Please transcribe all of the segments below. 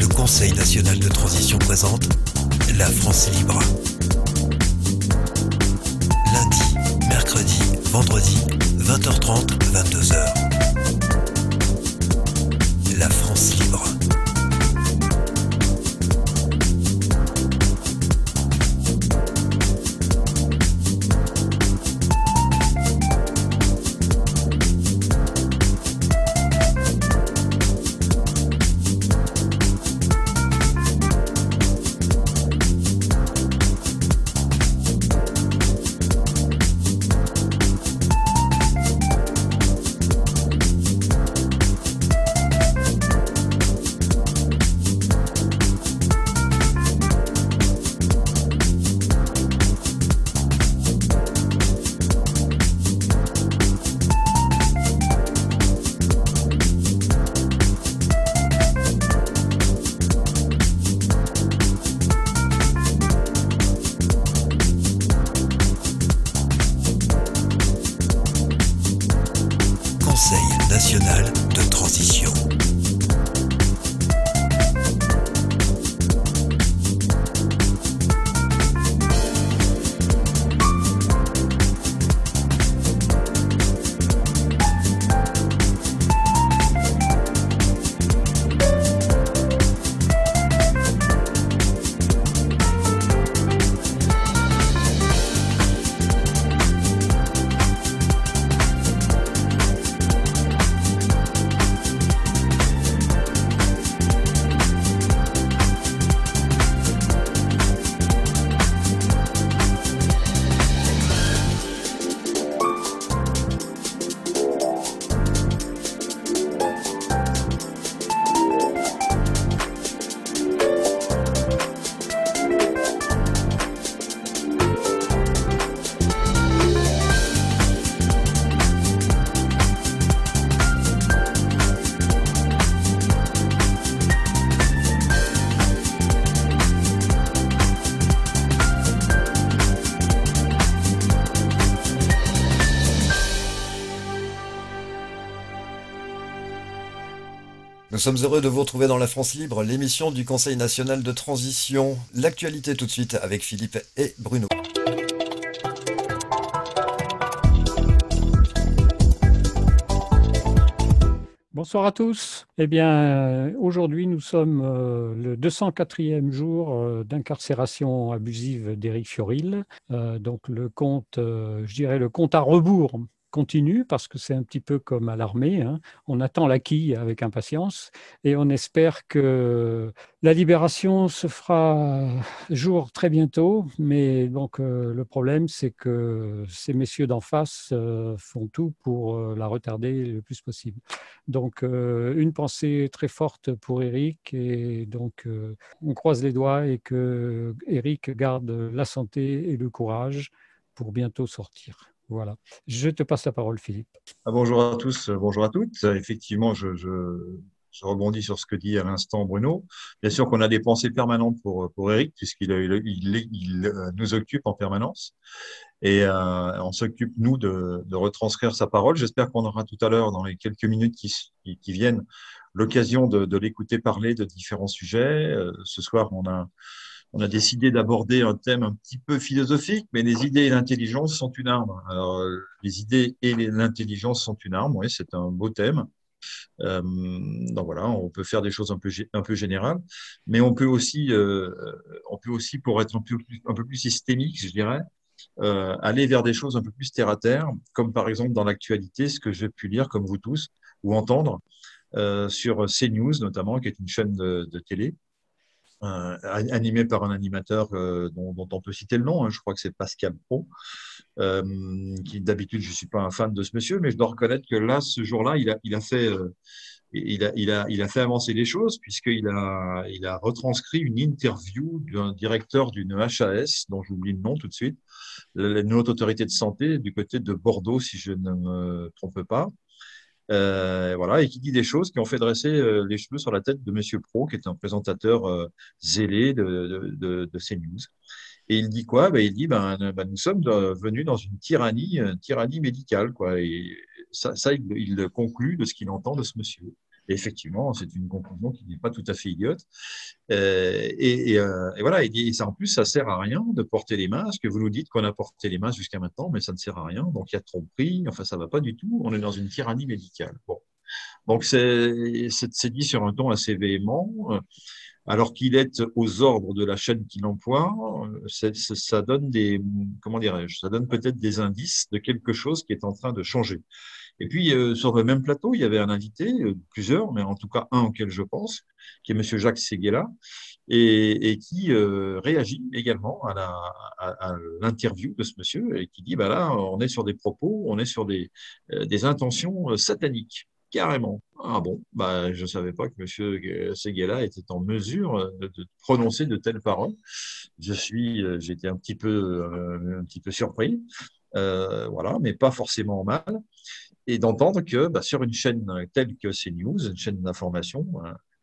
Le Conseil national de transition présente La France libre. Lundi, mercredi, vendredi, 20h30, 22h. La France libre. Conseil national de transition. Nous sommes heureux de vous retrouver dans La France Libre, l'émission du Conseil national de transition. L'actualité tout de suite avec Philippe et Bruno. Bonsoir à tous. Eh bien, aujourd'hui, nous sommes le 204e jour d'incarcération abusive d'Éric Fiorile. Donc, le compte, je dirais le compte à rebours continue parce que c'est un petit peu comme à l'armée, hein. On attend la quille avec impatience et on espère que la libération se fera jour très bientôt. Mais donc, le problème, c'est que ces messieurs d'en face font tout pour la retarder le plus possible. Donc, une pensée très forte pour Éric et donc on croise les doigts et que Éric garde la santé et le courage pour bientôt sortir. Voilà. Je te passe la parole, Philippe. Bonjour à tous, bonjour à toutes. Effectivement, je rebondis sur ce que dit à l'instant Bruno. Bien sûr qu'on a des pensées permanentes pour Éric, puisqu'il nous occupe en permanence. Et on s'occupe, nous, de retranscrire sa parole. J'espère qu'on aura tout à l'heure, dans les quelques minutes qui viennent, l'occasion de l'écouter parler de différents sujets. Ce soir, on a décidé d'aborder un thème un petit peu philosophique, mais les idées et l'intelligence sont une arme. Alors, les idées et l'intelligence sont une arme, oui, c'est un beau thème. Donc voilà, on peut faire des choses un peu générales, mais on peut aussi, pour être un peu plus systémique, je dirais, aller vers des choses un peu plus terre à terre, comme par exemple dans l'actualité, ce que j'ai pu lire, comme vous tous, ou entendre sur CNews notamment, qui est une chaîne de télé, animé par un animateur dont on peut citer le nom, hein, je crois que c'est Pascal Praud, qui d'habitude je suis pas un fan de ce monsieur, mais je dois reconnaître que là, ce jour-là, il a fait avancer les choses puisqu'il a retranscrit une interview d'un directeur d'une HAS, dont j'oublie le nom tout de suite, une haute autorité de santé du côté de Bordeaux, si je ne me trompe pas. Voilà, et qui dit des choses qui ont fait dresser les cheveux sur la tête de Monsieur Pro, qui est un présentateur zélé de CNews. Et il dit quoi? Il dit nous sommes venus dans une tyrannie médicale, quoi. Et ça il conclut de ce qu'il entend de ce monsieur. Et effectivement, c'est une conclusion qui n'est pas tout à fait idiote. Et voilà, et ça, en plus, ça sert à rien de porter les masques. Vous nous dites qu'on a porté les masques jusqu'à maintenant, mais ça ne sert à rien. Donc, il y a tromperie. Enfin, ça va pas du tout. On est dans une tyrannie médicale. Bon. Donc, c'est dit sur un ton assez véhément, alors qu'il est aux ordres de la chaîne qu'il emploie. Ça donne comment dirais-je, ça donne peut-être des indices de quelque chose qui est en train de changer. Et puis, sur le même plateau, il y avait un invité, plusieurs, mais en tout cas un auquel je pense, qui est Monsieur Jacques Séguéla, et qui réagit également à l'interview de ce monsieur, et qui dit, bah là, on est sur des propos, on est sur des intentions sataniques. Carrément. Ah bon, bah, je ne savais pas que Monsieur Séguéla était en mesure de prononcer de telles paroles. J'étais un petit peu surpris, voilà, mais pas forcément mal, et d'entendre que bah, sur une chaîne telle que CNews, une chaîne d'information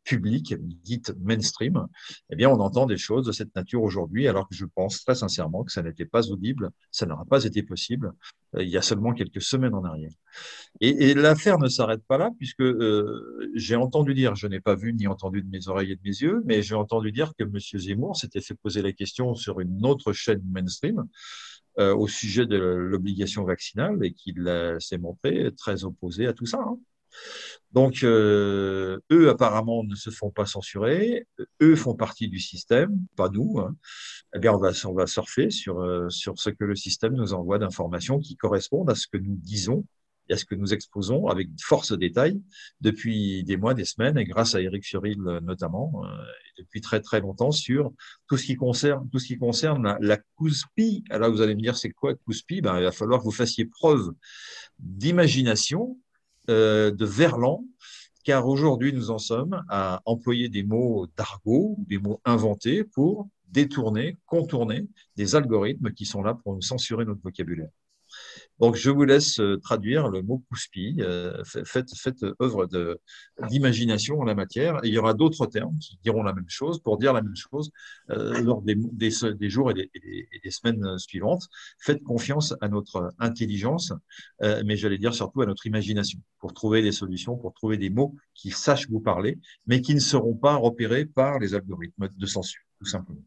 publique, dite mainstream, eh bien, on entend des choses de cette nature aujourd'hui, alors que je pense très sincèrement que ça n'était pas audible, ça n'aura pas été possible il y a seulement quelques semaines en arrière. Et l'affaire ne s'arrête pas là, puisque j'ai entendu dire, je n'ai pas vu ni entendu de mes oreilles et de mes yeux, mais j'ai entendu dire que M. Zemmour s'était fait poser la question sur une autre chaîne mainstream au sujet de l'obligation vaccinale et qu'il s'est montré très opposé à tout ça. Hein. Donc, eux, apparemment, ne se font pas censurer. Eux font partie du système, pas nous. Hein. Eh bien, on va surfer sur ce que le système nous envoie d'informations qui correspondent à ce que nous disons et à ce que nous exposons avec force détail depuis des mois, des semaines, et grâce à Éric Fiorile notamment, et depuis très très longtemps sur tout ce qui concerne la COUSPI. Alors, vous allez me dire, c'est quoi COUSPI? Ben, il va falloir que vous fassiez preuve d'imagination, de verlan, car aujourd'hui, nous en sommes à employer des mots d'argot, des mots inventés pour détourner, contourner des algorithmes qui sont là pour nous censurer notre vocabulaire. Donc, je vous laisse traduire le mot couspi. Faites œuvre d'imagination en la matière. Et il y aura d'autres termes qui diront la même chose pour dire la même chose lors des jours et des semaines suivantes. Faites confiance à notre intelligence, mais j'allais dire surtout à notre imagination pour trouver des solutions, pour trouver des mots qui sachent vous parler, mais qui ne seront pas repérés par les algorithmes de censure, tout simplement.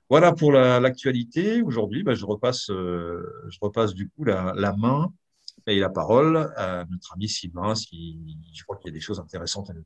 Voilà pour l'actualité. Aujourd'hui, bah, je repasse du coup la main et la parole à notre ami Sylvain, si je crois qu'il y a des choses intéressantes à nous.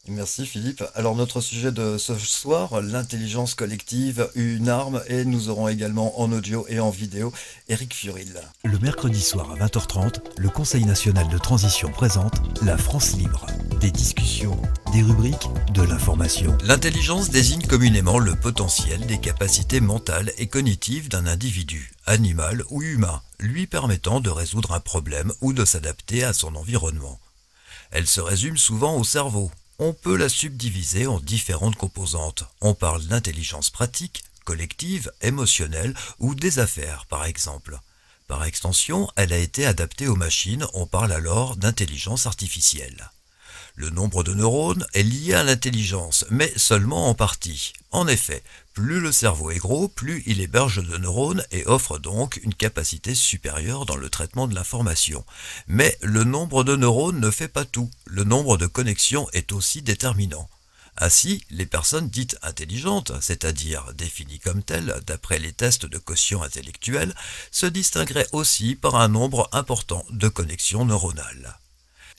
Merci Philippe. Alors notre sujet de ce soir, l'intelligence collective, une arme, et nous aurons également en audio et en vidéo Éric Fiorile. Le mercredi soir à 20h30, le Conseil national de transition présente La France libre. Des discussions, des rubriques, de l'information. L'intelligence désigne communément le potentiel des capacités mentales et cognitives d'un individu, animal ou humain, lui permettant de résoudre un problème ou de s'adapter à son environnement. Elle se résume souvent au cerveau. On peut la subdiviser en différentes composantes. On parle d'intelligence pratique, collective, émotionnelle ou des affaires par exemple. Par extension, elle a été adaptée aux machines, on parle alors d'intelligence artificielle. Le nombre de neurones est lié à l'intelligence, mais seulement en partie. En effet, plus le cerveau est gros, plus il héberge de neurones et offre donc une capacité supérieure dans le traitement de l'information. Mais le nombre de neurones ne fait pas tout. Le nombre de connexions est aussi déterminant. Ainsi, les personnes dites intelligentes, c'est-à-dire définies comme telles d'après les tests de quotient intellectuel, se distingueraient aussi par un nombre important de connexions neuronales.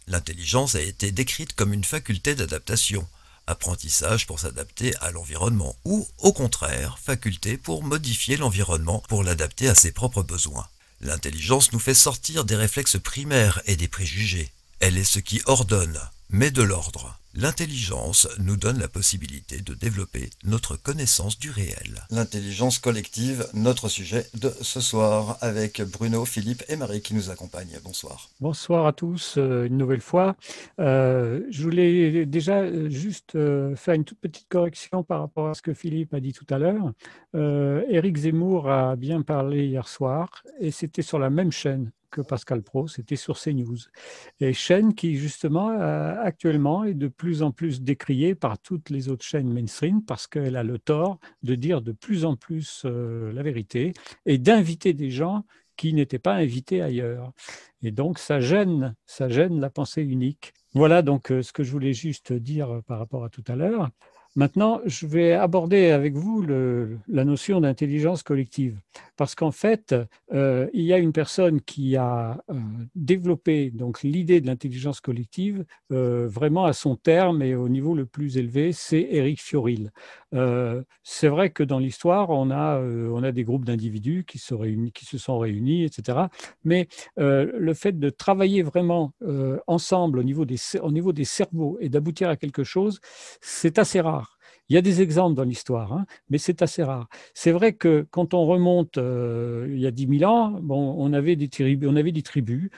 L'intelligence a été décrite comme une faculté d'adaptation, apprentissage pour s'adapter à l'environnement, ou au contraire, faculté pour modifier l'environnement pour l'adapter à ses propres besoins. L'intelligence nous fait sortir des réflexes primaires et des préjugés. Elle est ce qui ordonne, met de l'ordre. L'intelligence nous donne la possibilité de développer notre connaissance du réel. L'intelligence collective, notre sujet de ce soir, avec Bruno, Philippe et Marie qui nous accompagnent. Bonsoir. Bonsoir à tous, une nouvelle fois. Je voulais déjà juste faire une toute petite correction par rapport à ce que Philippe a dit tout à l'heure. Éric Zemmour a bien parlé hier soir et c'était sur la même chaîne que Pascal Praud, c'était sur CNews. Et chaîne qui, justement, actuellement est de plus en plus décriée par toutes les autres chaînes mainstream parce qu'elle a le tort de dire de plus en plus la vérité et d'inviter des gens qui n'étaient pas invités ailleurs. Et donc, ça gêne la pensée unique. Voilà donc ce que je voulais juste dire par rapport à tout à l'heure. Maintenant, je vais aborder avec vous la notion d'intelligence collective. Parce qu'en fait, il y a une personne qui a développé donc l'idée de l'intelligence collective vraiment à son terme et au niveau le plus élevé, c'est Éric Fiorile. C'est vrai que dans l'histoire, on a des groupes d'individus qui se sont réunis, etc. Mais le fait de travailler vraiment ensemble au niveau des cerveaux et d'aboutir à quelque chose, c'est assez rare. Il y a des exemples dans l'histoire, hein, mais c'est assez rare. C'est vrai que quand on remonte il y a 10 000 ans, bon, on avait des tribus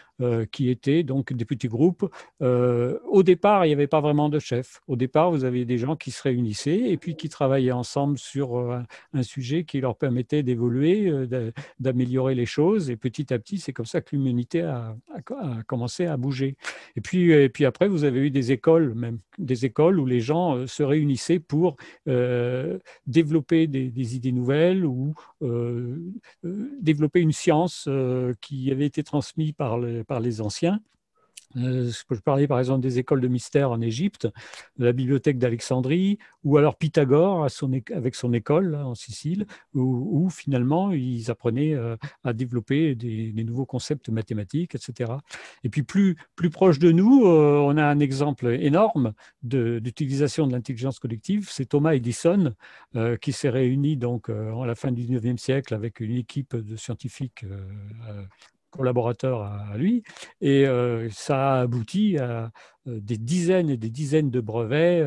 qui étaient donc des petits groupes. Au départ, il n'y avait pas vraiment de chef. Au départ, vous aviez des gens qui se réunissaient et puis qui travaillaient ensemble sur un sujet qui leur permettait d'évoluer, d'améliorer les choses. Et petit à petit, c'est comme ça que l'humanité a commencé à bouger. Et puis après, vous avez eu des écoles, même des écoles où les gens se réunissaient pour développer des idées nouvelles ou développer une science qui avait été transmise par les anciens. Je peux parler par exemple des écoles de mystère en Égypte, de la bibliothèque d'Alexandrie, ou alors Pythagore avec son école là, en Sicile, où finalement ils apprenaient à développer des nouveaux concepts mathématiques, etc. Et puis plus proche de nous, on a un exemple énorme d'utilisation de l'intelligence collective, c'est Thomas Edison qui s'est réuni donc à la fin du 19e siècle avec une équipe de scientifiques collaborateurs à lui, et ça a abouti à des dizaines et des dizaines de brevets,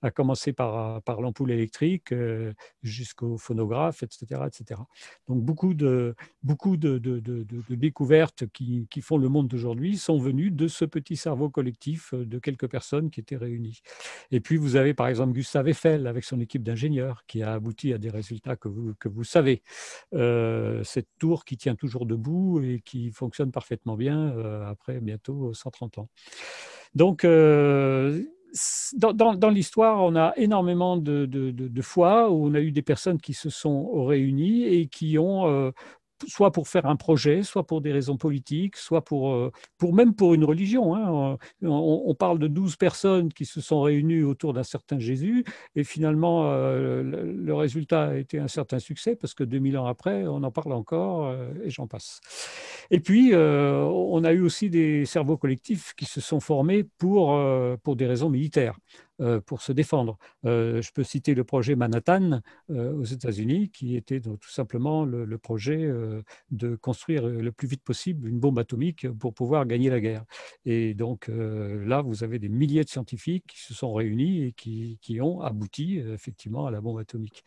à commencer par l'ampoule électrique jusqu'au phonographe, etc., etc. Donc beaucoup de découvertes qui font le monde d'aujourd'hui sont venues de ce petit cerveau collectif de quelques personnes qui étaient réunies. Et puis vous avez par exemple Gustave Eiffel avec son équipe d'ingénieurs qui a abouti à des résultats que vous savez. Cette tour qui tient toujours debout et qui fonctionne parfaitement bien après bientôt 130 ans. Donc, dans l'histoire, on a énormément de fois où on a eu des personnes qui se sont réunies et qui ont, soit pour faire un projet, soit pour des raisons politiques, soit même pour une religion, hein. On parle de 12 personnes qui se sont réunies autour d'un certain Jésus, et finalement, le résultat a été un certain succès, parce que 2000 ans après, on en parle encore, et j'en passe. Et puis, on a eu aussi des cerveaux collectifs qui se sont formés pour des raisons militaires, pour se défendre. Je peux citer le projet Manhattan aux États-Unis, qui était donc tout simplement le projet de construire le plus vite possible une bombe atomique pour pouvoir gagner la guerre. Et donc là, vous avez des milliers de scientifiques qui se sont réunis et qui ont abouti effectivement à la bombe atomique.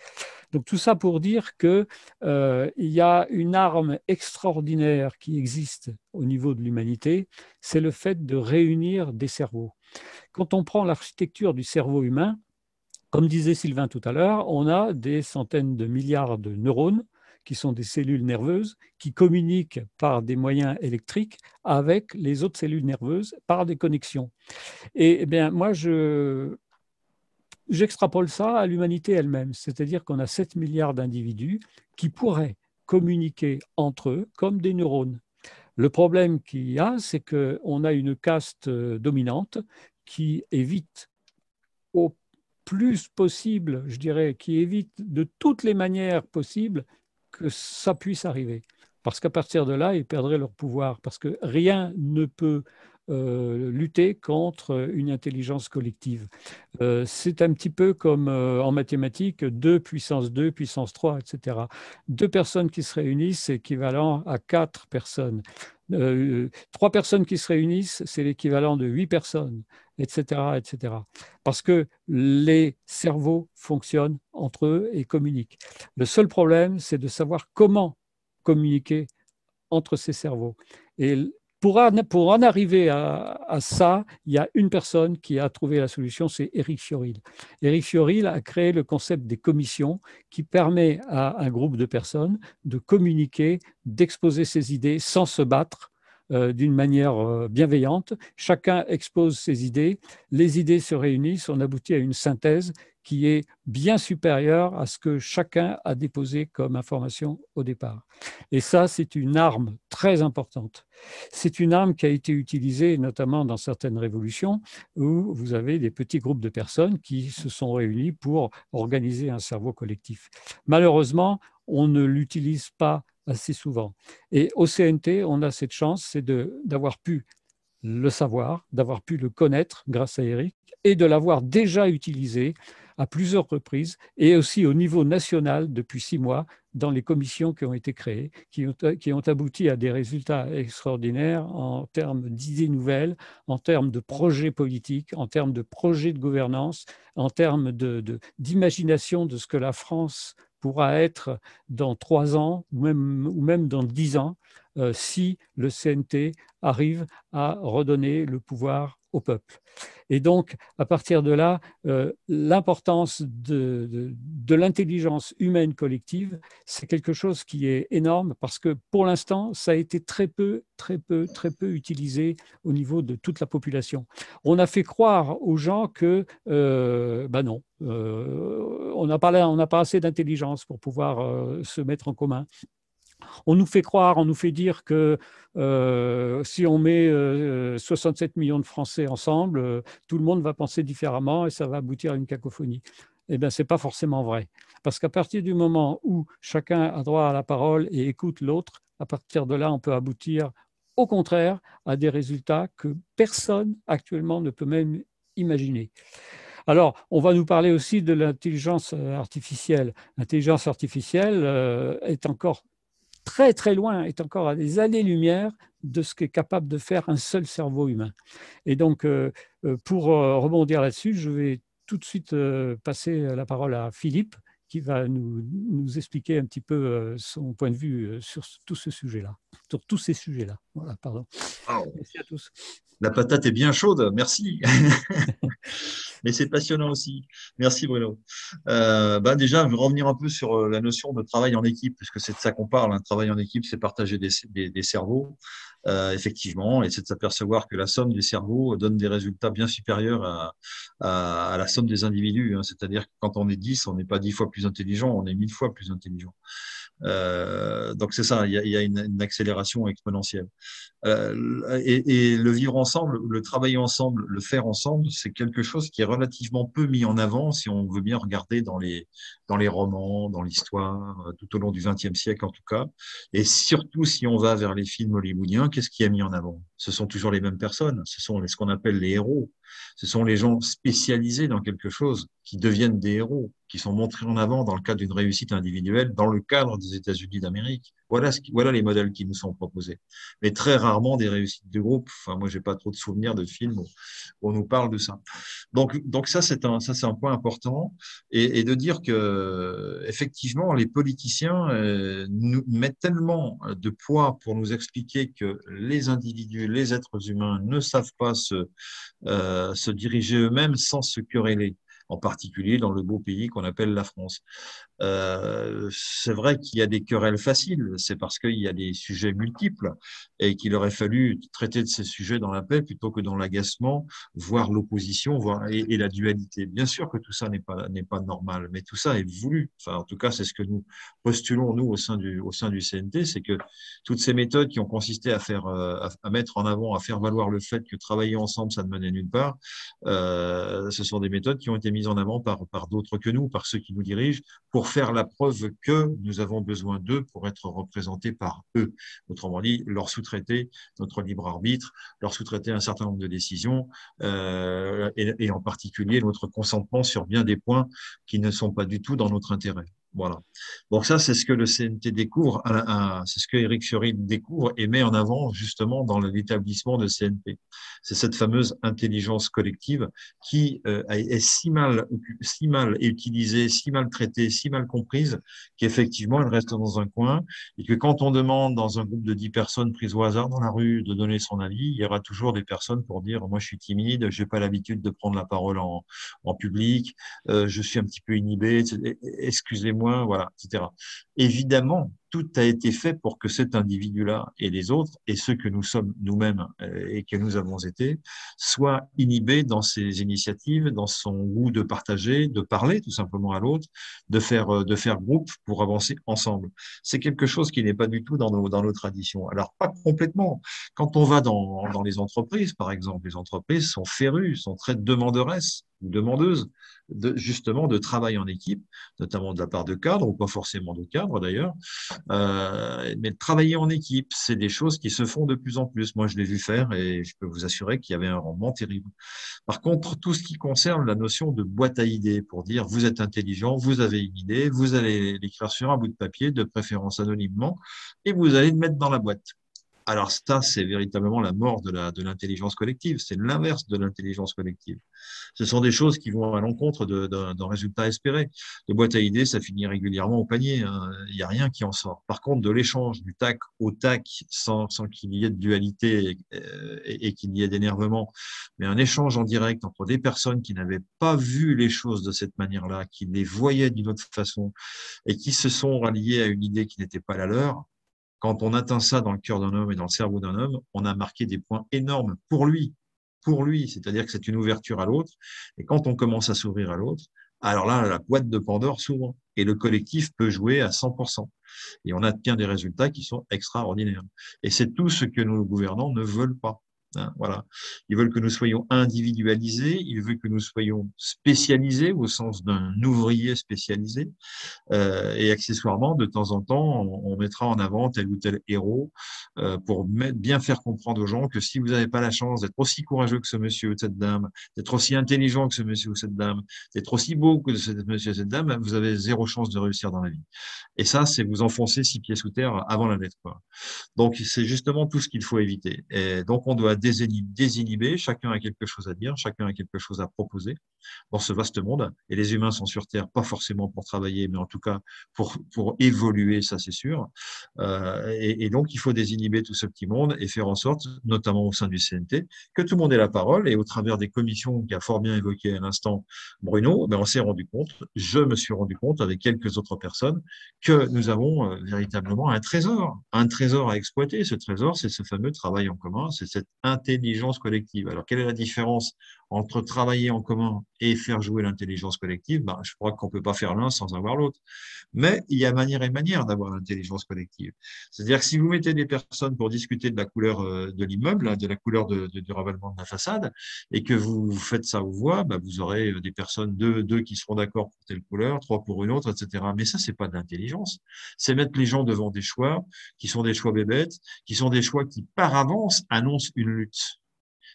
Donc tout ça pour dire qu'il y a une arme extraordinaire qui existe au niveau de l'humanité, c'est le fait de réunir des cerveaux. Quand on prend l'architecture du cerveau humain, comme disait Sylvain tout à l'heure, on a des centaines de milliards de neurones qui sont des cellules nerveuses qui communiquent par des moyens électriques avec les autres cellules nerveuses par des connexions. Et bien, moi, j'extrapole ça à l'humanité elle-même, c'est-à-dire qu'on a 7 milliards d'individus qui pourraient communiquer entre eux comme des neurones. Le problème qu'il y a, c'est qu'on a une caste dominante qui évite au plus possible, je dirais, qui évite de toutes les manières possibles que ça puisse arriver. Parce qu'à partir de là, ils perdraient leur pouvoir. Parce que rien ne peut lutter contre une intelligence collective. C'est un petit peu comme en mathématiques, 2 puissance 2, puissance 3, etc. Deux personnes qui se réunissent, c'est équivalent à 4 personnes. 3 personnes qui se réunissent, c'est l'équivalent de 8 personnes, etc., etc. Parce que les cerveaux fonctionnent entre eux et communiquent. Le seul problème, c'est de savoir comment communiquer entre ces cerveaux. Et pour en arriver à ça, il y a une personne qui a trouvé la solution, c'est Éric Fiorile. Éric Fiorile a créé le concept des commissions qui permet à un groupe de personnes de communiquer, d'exposer ses idées sans se battre, d'une manière bienveillante. Chacun expose ses idées, les idées se réunissent, on aboutit à une synthèse qui est bien supérieure à ce que chacun a déposé comme information au départ. Et ça, c'est une arme très importante. C'est une arme qui a été utilisée notamment dans certaines révolutions où vous avez des petits groupes de personnes qui se sont réunis pour organiser un cerveau collectif. Malheureusement, on ne l'utilise pas assez souvent. Et au CNT, on a cette chance, c'est d'avoir pu le savoir, d'avoir pu le connaître grâce à Eric et de l'avoir déjà utilisé à plusieurs reprises et aussi au niveau national depuis 6 mois dans les commissions qui ont été créées, qui ont abouti à des résultats extraordinaires en termes d'idées nouvelles, en termes de projets politiques, en termes de projets de gouvernance, en termes d'imagination de ce que la France pourra être dans 3 ans ou même dans 10 ans si le CNT arrive à redonner le pouvoir au peuple. Et donc, à partir de là, l'importance de l'intelligence humaine collective, c'est quelque chose qui est énorme parce que pour l'instant, ça a été très peu utilisé au niveau de toute la population. On a fait croire aux gens que, non, on n'a pas assez d'intelligence pour pouvoir se mettre en commun. On nous fait croire, on nous fait dire que si on met 67 millions de Français ensemble, tout le monde va penser différemment et ça va aboutir à une cacophonie. Eh bien, ce n'est pas forcément vrai. Parce qu'à partir du moment où chacun a droit à la parole et écoute l'autre, à partir de là, on peut aboutir au contraire à des résultats que personne actuellement ne peut même imaginer. Alors, on va nous parler aussi de l'intelligence artificielle. L'intelligence artificielle est encore très loin, est encore à des années-lumière de ce qu'est capable de faire un seul cerveau humain. Et donc, pour rebondir là-dessus, je vais tout de suite passer la parole à Philippe, qui va nous expliquer un petit peu son point de vue sur tout ce sujet-là, sur tous ces sujets-là. Voilà, pardon. Wow. Merci à tous. La patate est bien chaude, merci. Mais c'est passionnant aussi. Merci Bruno. Déjà, je vais revenir un peu sur la notion de travail en équipe, puisque c'est de ça qu'on parle. Un travail en équipe, c'est partager des cerveaux, effectivement, et c'est de s'apercevoir que la somme des cerveaux donne des résultats bien supérieurs à la somme des individus. Hein. C'est-à-dire que quand on est 10, on n'est pas 10 fois plus intelligent, on est 1000 fois plus intelligent. Donc c'est ça, il y a une accélération exponentielle. Et le vivre ensemble, le travailler ensemble, le faire ensemble, c'est quelque chose qui est relativement peu mis en avant si on veut bien regarder dans les romans, dans l'histoire, tout au long du XXe siècle en tout cas. Et surtout si on va vers les films hollywoodiens, qu'est-ce qui est mis en avant? Ce sont toujours les mêmes personnes, ce sont ce qu'on appelle les héros. Ce sont les gens spécialisés dans quelque chose qui deviennent des héros, qui sont montrés en avant dans le cadre d'une réussite individuelle, dans le cadre des États-Unis d'Amérique. Voilà les modèles qui nous sont proposés. Mais très rarement des réussites de groupe. Enfin, moi, j'ai pas trop de souvenirs de films où on nous parle de ça. Donc ça, c'est un point important. Et de dire que, effectivement, les politiciens nous mettent tellement de poids pour nous expliquer que les individus, les êtres humains ne savent pas se diriger eux-mêmes sans se quereller, en particulier dans le beau pays qu'on appelle la France. C'est vrai qu'il y a des querelles faciles, c'est parce qu'il y a des sujets multiples et qu'il aurait fallu traiter de ces sujets dans la paix plutôt que dans l'agacement, voire l'opposition, et la dualité. Bien sûr que tout ça n'est pas normal, mais tout ça est voulu. Enfin, en tout cas, c'est ce que nous postulons, nous, au sein du CNT, c'est que toutes ces méthodes qui ont consisté à mettre en avant, à faire valoir le fait que travailler ensemble, ça ne menait nulle part, ce sont des méthodes qui ont été mises en avant par d'autres que nous, par ceux qui nous dirigent, pour faire la preuve que nous avons besoin d'eux pour être représentés par eux. Autrement dit, leur sous-traiter notre libre arbitre, leur sous-traiter un certain nombre de décisions, et en particulier notre consentement sur bien des points qui ne sont pas du tout dans notre intérêt. Voilà. Donc ça, c'est ce que le CNT découvre, c'est ce que Éric Fiorini découvre et met en avant justement dans l'établissement de CNT. C'est cette fameuse intelligence collective qui est si mal utilisée, si mal traitée, si mal comprise qu'effectivement, elle reste dans un coin et que quand on demande dans un groupe de 10 personnes prises au hasard dans la rue de donner son avis, il y aura toujours des personnes pour dire « moi, je suis timide, j'ai pas l'habitude de prendre la parole en public, je suis un petit peu inhibé, excusez-moi », voilà, etc. Évidemment tout a été fait pour que cet individu-là et les autres, et ceux que nous sommes nous-mêmes et que nous avons été, soient inhibés dans ses initiatives, dans son goût de partager, de parler tout simplement à l'autre, de faire groupe pour avancer ensemble. C'est quelque chose qui n'est pas du tout dans nos traditions. Alors, pas complètement. Quand on va dans les entreprises, par exemple, les entreprises sont férues, sont très demanderesses ou demandeuses justement de travail en équipe, notamment de la part de cadres, ou pas forcément de cadres d'ailleurs, mais travailler en équipe, c'est des choses qui se font de plus en plus. Moi, je l'ai vu faire et je peux vous assurer qu'il y avait un rendement terrible. Par contre, tout ce qui concerne la notion de boîte à idées, pour dire vous êtes intelligent, vous avez une idée, vous allez l'écrire sur un bout de papier, de préférence anonymement, et vous allez le mettre dans la boîte. Alors ça, c'est véritablement la mort de l'intelligence collective. C'est l'inverse de l'intelligence collective. Ce sont des choses qui vont à l'encontre d'un résultat espéré. Les boîtes à idées, ça finit régulièrement au panier, hein. Il n'y a rien qui en sort. Par contre, de l'échange du tac au tac, sans qu'il y ait de dualité et qu'il y ait d'énervement, mais un échange en direct entre des personnes qui n'avaient pas vu les choses de cette manière-là, qui les voyaient d'une autre façon et qui se sont ralliés à une idée qui n'était pas la leur. Quand on atteint ça dans le cœur d'un homme et dans le cerveau d'un homme, on a marqué des points énormes pour lui, c'est-à-dire que c'est une ouverture à l'autre. Et quand on commence à s'ouvrir à l'autre, alors là, la boîte de Pandore s'ouvre et le collectif peut jouer à 100%. Et on obtient des résultats qui sont extraordinaires. Et c'est tout ce que nos gouvernants ne veulent pas. Voilà. Ils veulent que nous soyons individualisés, ils veulent que nous soyons spécialisés au sens d'un ouvrier spécialisé. Et accessoirement, de temps en temps, on mettra en avant tel ou tel héros pour bien faire comprendre aux gens que si vous n'avez pas la chance d'être aussi courageux que ce monsieur ou cette dame, d'être aussi intelligent que ce monsieur ou cette dame, d'être aussi beau que ce monsieur ou cette dame, vous avez zéro chance de réussir dans la vie. Et ça, c'est vous enfoncer 6 pieds sous terre avant la lettre, quoi. Donc, c'est justement tout ce qu'il faut éviter. Et donc, on doit désinhiber. Chacun a quelque chose à dire, chacun a quelque chose à proposer dans ce vaste monde. Et les humains sont sur Terre, pas forcément pour travailler, mais en tout cas pour évoluer, ça c'est sûr. Et donc, il faut désinhiber tout ce petit monde et faire en sorte, notamment au sein du CNT, que tout le monde ait la parole. Et au travers des commissions qu'a fort bien évoqué à l'instant Bruno, on s'est rendu compte, je me suis rendu compte avec quelques autres personnes, que nous avons véritablement un trésor à exploiter. Ce trésor, c'est ce fameux travail en commun, c'est cette intelligence collective. Alors, quelle est la différence entre travailler en commun et faire jouer l'intelligence collective? Je crois qu'on ne peut pas faire l'un sans avoir l'autre. Mais il y a manière et manière d'avoir l'intelligence collective. C'est-à-dire que si vous mettez des personnes pour discuter de la couleur de l'immeuble, de la couleur du ravalement de la façade, et que vous faites ça aux voix, vous aurez des personnes, deux qui seront d'accord pour telle couleur, 3 pour une autre, etc. Mais ça, c'est pas de l'intelligence. C'est mettre les gens devant des choix qui sont des choix bébêtes, qui sont des choix qui, par avance, annoncent une lutte.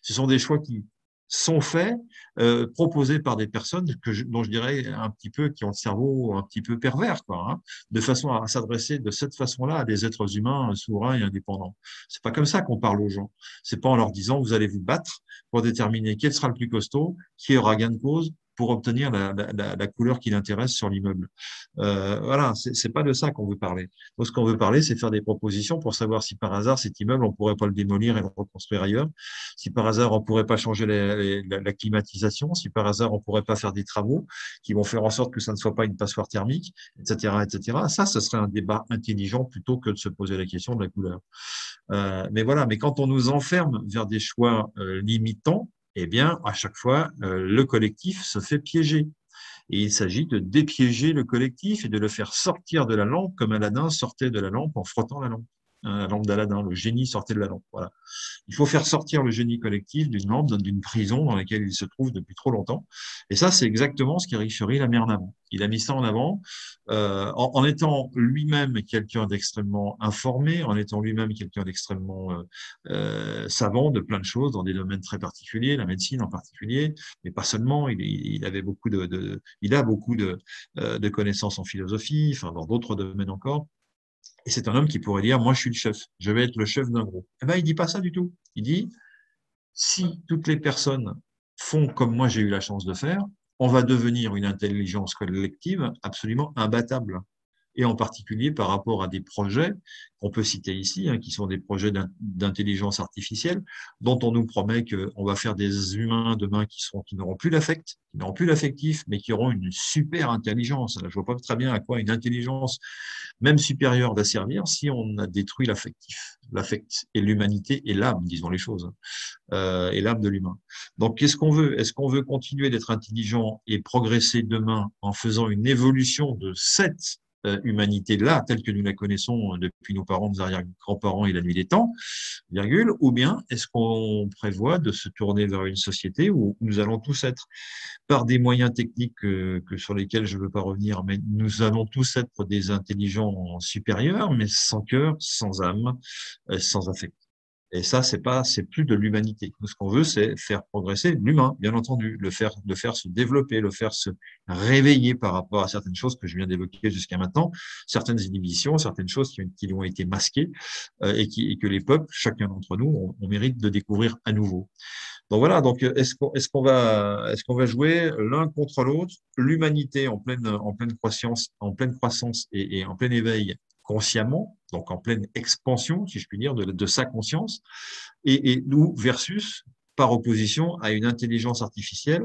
Ce sont des choix qui sont faits, proposés par des personnes dont je dirais un petit peu, qui ont le cerveau un petit peu pervers, quoi, hein, de façon à s'adresser de cette façon-là à des êtres humains souverains et indépendants. C'est pas comme ça qu'on parle aux gens. C'est pas en leur disant vous allez vous battre pour déterminer quel sera le plus costaud, qui aura gain de cause pour obtenir la couleur qui l'intéresse sur l'immeuble. Voilà, c'est pas de ça qu'on veut parler. Donc, ce qu'on veut parler, c'est faire des propositions pour savoir si par hasard cet immeuble, on pourrait pas le démolir et le reconstruire ailleurs, si par hasard on pourrait pas changer la climatisation, si par hasard on pourrait pas faire des travaux qui vont faire en sorte que ça ne soit pas une passoire thermique, etc., etc. Ça, ce serait un débat intelligent plutôt que de se poser la question de la couleur. Mais voilà, mais quand on nous enferme vers des choix limitants, eh bien, à chaque fois, le collectif se fait piéger. Et il s'agit de dépiéger le collectif et de le faire sortir de la lampe comme Aladdin sortait de la lampe en frottant la lampe. La lampe d'Aladin, le génie sortait de la lampe. Voilà. Il faut faire sortir le génie collectif d'une lampe, d'une prison dans laquelle il se trouve depuis trop longtemps. Et ça, c'est exactement ce qu'Éric Fiorile a mis en avant. Il a mis ça en avant en étant lui-même quelqu'un d'extrêmement informé, en étant lui-même quelqu'un d'extrêmement savant de plein de choses dans des domaines très particuliers, la médecine en particulier, mais pas seulement. Il avait beaucoup il a beaucoup de connaissances en philosophie, enfin dans d'autres domaines encore. Et c'est un homme qui pourrait dire, moi, je suis le chef, je vais être le chef d'un groupe. Eh ben, il dit pas ça du tout. Il dit, si toutes les personnes font comme moi j'ai eu la chance de faire, on va devenir une intelligence collective absolument imbattable. et en particulier par rapport à des projets qu'on peut citer ici, qui sont des projets d'intelligence artificielle, dont on nous promet qu'on va faire des humains demain qui n'auront plus l'affect, qui n'auront plus l'affectif, mais qui auront une super intelligence. Alors, je vois pas très bien à quoi une intelligence même supérieure va servir si on a détruit l'affectif, l'affect et l'humanité et l'âme, disons les choses, et l'âme de l'humain. Donc, qu'est-ce qu'on veut? Est-ce qu'on veut continuer d'être intelligent et progresser demain en faisant une évolution de cette humanité-là, telle que nous la connaissons depuis nos parents, nos arrière-grands-parents et la nuit des temps, virgule, ou bien est-ce qu'on prévoit de se tourner vers une société où nous allons tous être, par des moyens techniques sur lesquels je ne veux pas revenir, mais nous allons tous être des intelligents supérieurs, mais sans cœur, sans âme, sans affect. Et ça, c'est plus de l'humanité. Nous, ce qu'on veut, c'est faire progresser l'humain, bien entendu, le faire se développer, le faire se réveiller par rapport à certaines choses que je viens d'évoquer jusqu'à maintenant, certaines inhibitions, certaines choses qui lui ont été masquées, et que les peuples, chacun d'entre nous, on mérite de découvrir à nouveau. Donc voilà. Donc est-ce qu'on va jouer l'un contre l'autre, l'humanité en pleine croissance et en plein éveil consciemment, donc en pleine expansion, si je puis dire, de sa conscience, et nous versus par opposition à une intelligence artificielle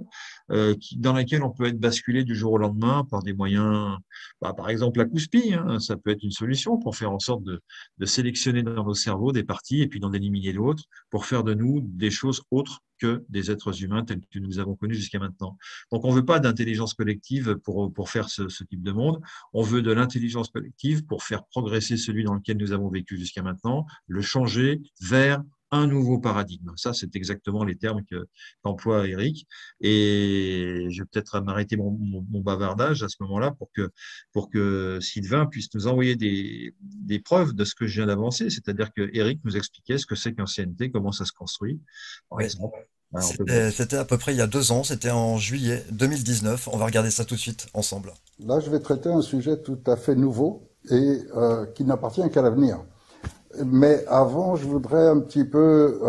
dans laquelle on peut être basculé du jour au lendemain par des moyens, par exemple la COUSPI, ça peut être une solution pour faire en sorte de sélectionner dans nos cerveaux des parties et puis d'en éliminer d'autres pour faire de nous des choses autres que des êtres humains tels que nous avons connus jusqu'à maintenant. Donc on ne veut pas d'intelligence collective pour faire ce type de monde, on veut de l'intelligence collective pour faire progresser celui dans lequel nous avons vécu jusqu'à maintenant, le changer vers un nouveau paradigme. Ça, c'est exactement les termes qu'emploie Eric. Et je vais peut-être m'arrêter mon bavardage à ce moment-là pour que Sylvain puisse nous envoyer des preuves de ce que je viens d'avancer. C'est-à-dire que Eric nous expliquait ce que c'est qu'un CNT, comment ça se construit, par Oui. exemple. C'était à peu près il y a 2 ans, c'était en juillet 2019. On va regarder ça tout de suite ensemble. Là, je vais traiter un sujet tout à fait nouveau et qui n'appartient qu'à l'avenir. Mais avant, je voudrais un petit peu...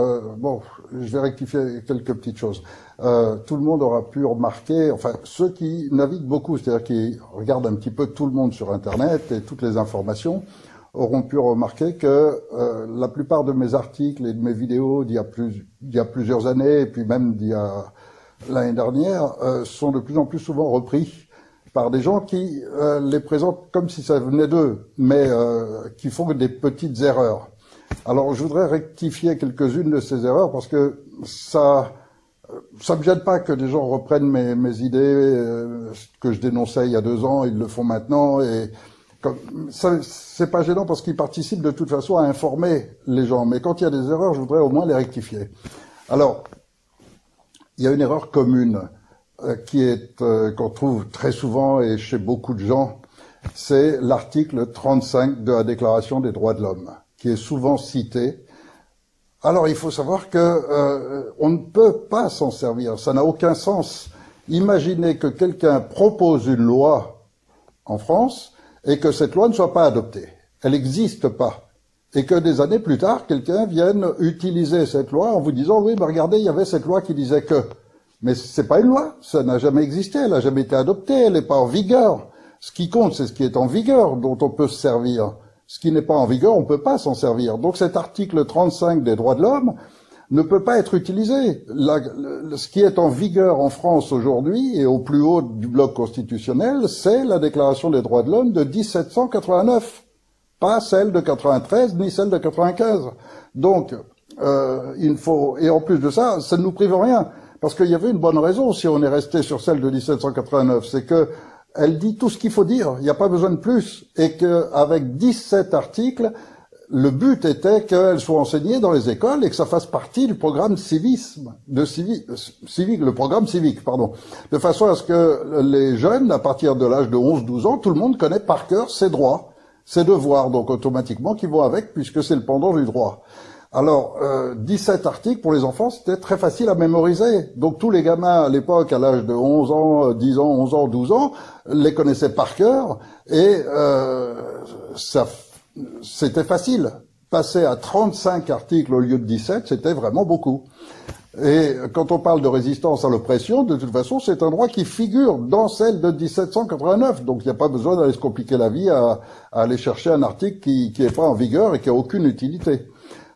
je vais rectifier quelques petites choses. Tout le monde aura pu remarquer, enfin, ceux qui naviguent beaucoup, c'est-à-dire qui regardent un petit peu tout le monde sur Internet et toutes les informations, auront pu remarquer que la plupart de mes articles et de mes vidéos d'il y a plusieurs années, et puis même d'il y a l'année dernière, sont de plus en plus souvent repris par des gens qui les présentent comme si ça venait d'eux, mais qui font des petites erreurs. Alors, je voudrais rectifier quelques-unes de ces erreurs parce que ça me gêne pas que des gens reprennent mes idées que je dénonçais il y a 2 ans, ils le font maintenant, et c'est pas gênant parce qu'ils participent de toute façon à informer les gens. Mais quand il y a des erreurs, je voudrais au moins les rectifier. Alors, il y a une erreur commune qu'on trouve très souvent et chez beaucoup de gens, c'est l'article 35 de la Déclaration des droits de l'homme, qui est souvent cité. Alors, il faut savoir que on ne peut pas s'en servir, ça n'a aucun sens. Imaginez que quelqu'un propose une loi en France et que cette loi ne soit pas adoptée. Elle n'existe pas. Et que des années plus tard, quelqu'un vienne utiliser cette loi en vous disant « Oui, mais regardez, il y avait cette loi qui disait que… » Mais c'est pas une loi, ça n'a jamais existé, elle n'a jamais été adoptée, elle n'est pas en vigueur. Ce qui compte, c'est ce qui est en vigueur dont on peut se servir. Ce qui n'est pas en vigueur, on ne peut pas s'en servir. Donc cet article 35 des droits de l'homme ne peut pas être utilisé. Ce qui est en vigueur en France aujourd'hui et au plus haut du bloc constitutionnel, c'est la Déclaration des droits de l'homme de 1789, pas celle de 93 ni celle de 95. Donc et en plus de ça, ça ne nous prive rien. Parce qu'il y avait une bonne raison si on est resté sur celle de 1789, c'est que elle dit tout ce qu'il faut dire, il n'y a pas besoin de plus, et qu'avec 17 articles, le but était qu'elles soient enseignées dans les écoles et que ça fasse partie du programme le programme civique, de façon à ce que les jeunes, à partir de l'âge de 11-12 ans, tout le monde connaît par cœur ses droits, ses devoirs, donc automatiquement qui vont avec, puisque c'est le pendant du droit. Alors, 17 articles pour les enfants, c'était très facile à mémoriser. Donc tous les gamins à l'époque, à l'âge de 11 ans, 10 ans, 11 ans, 12 ans, les connaissaient par cœur et c'était facile. Passer à 35 articles au lieu de 17, c'était vraiment beaucoup. Et quand on parle de résistance à l'oppression, de toute façon, c'est un droit qui figure dans celle de 1789. Donc, il n'y a pas besoin d'aller se compliquer la vie à aller chercher un article qui est pas en vigueur et qui a aucune utilité.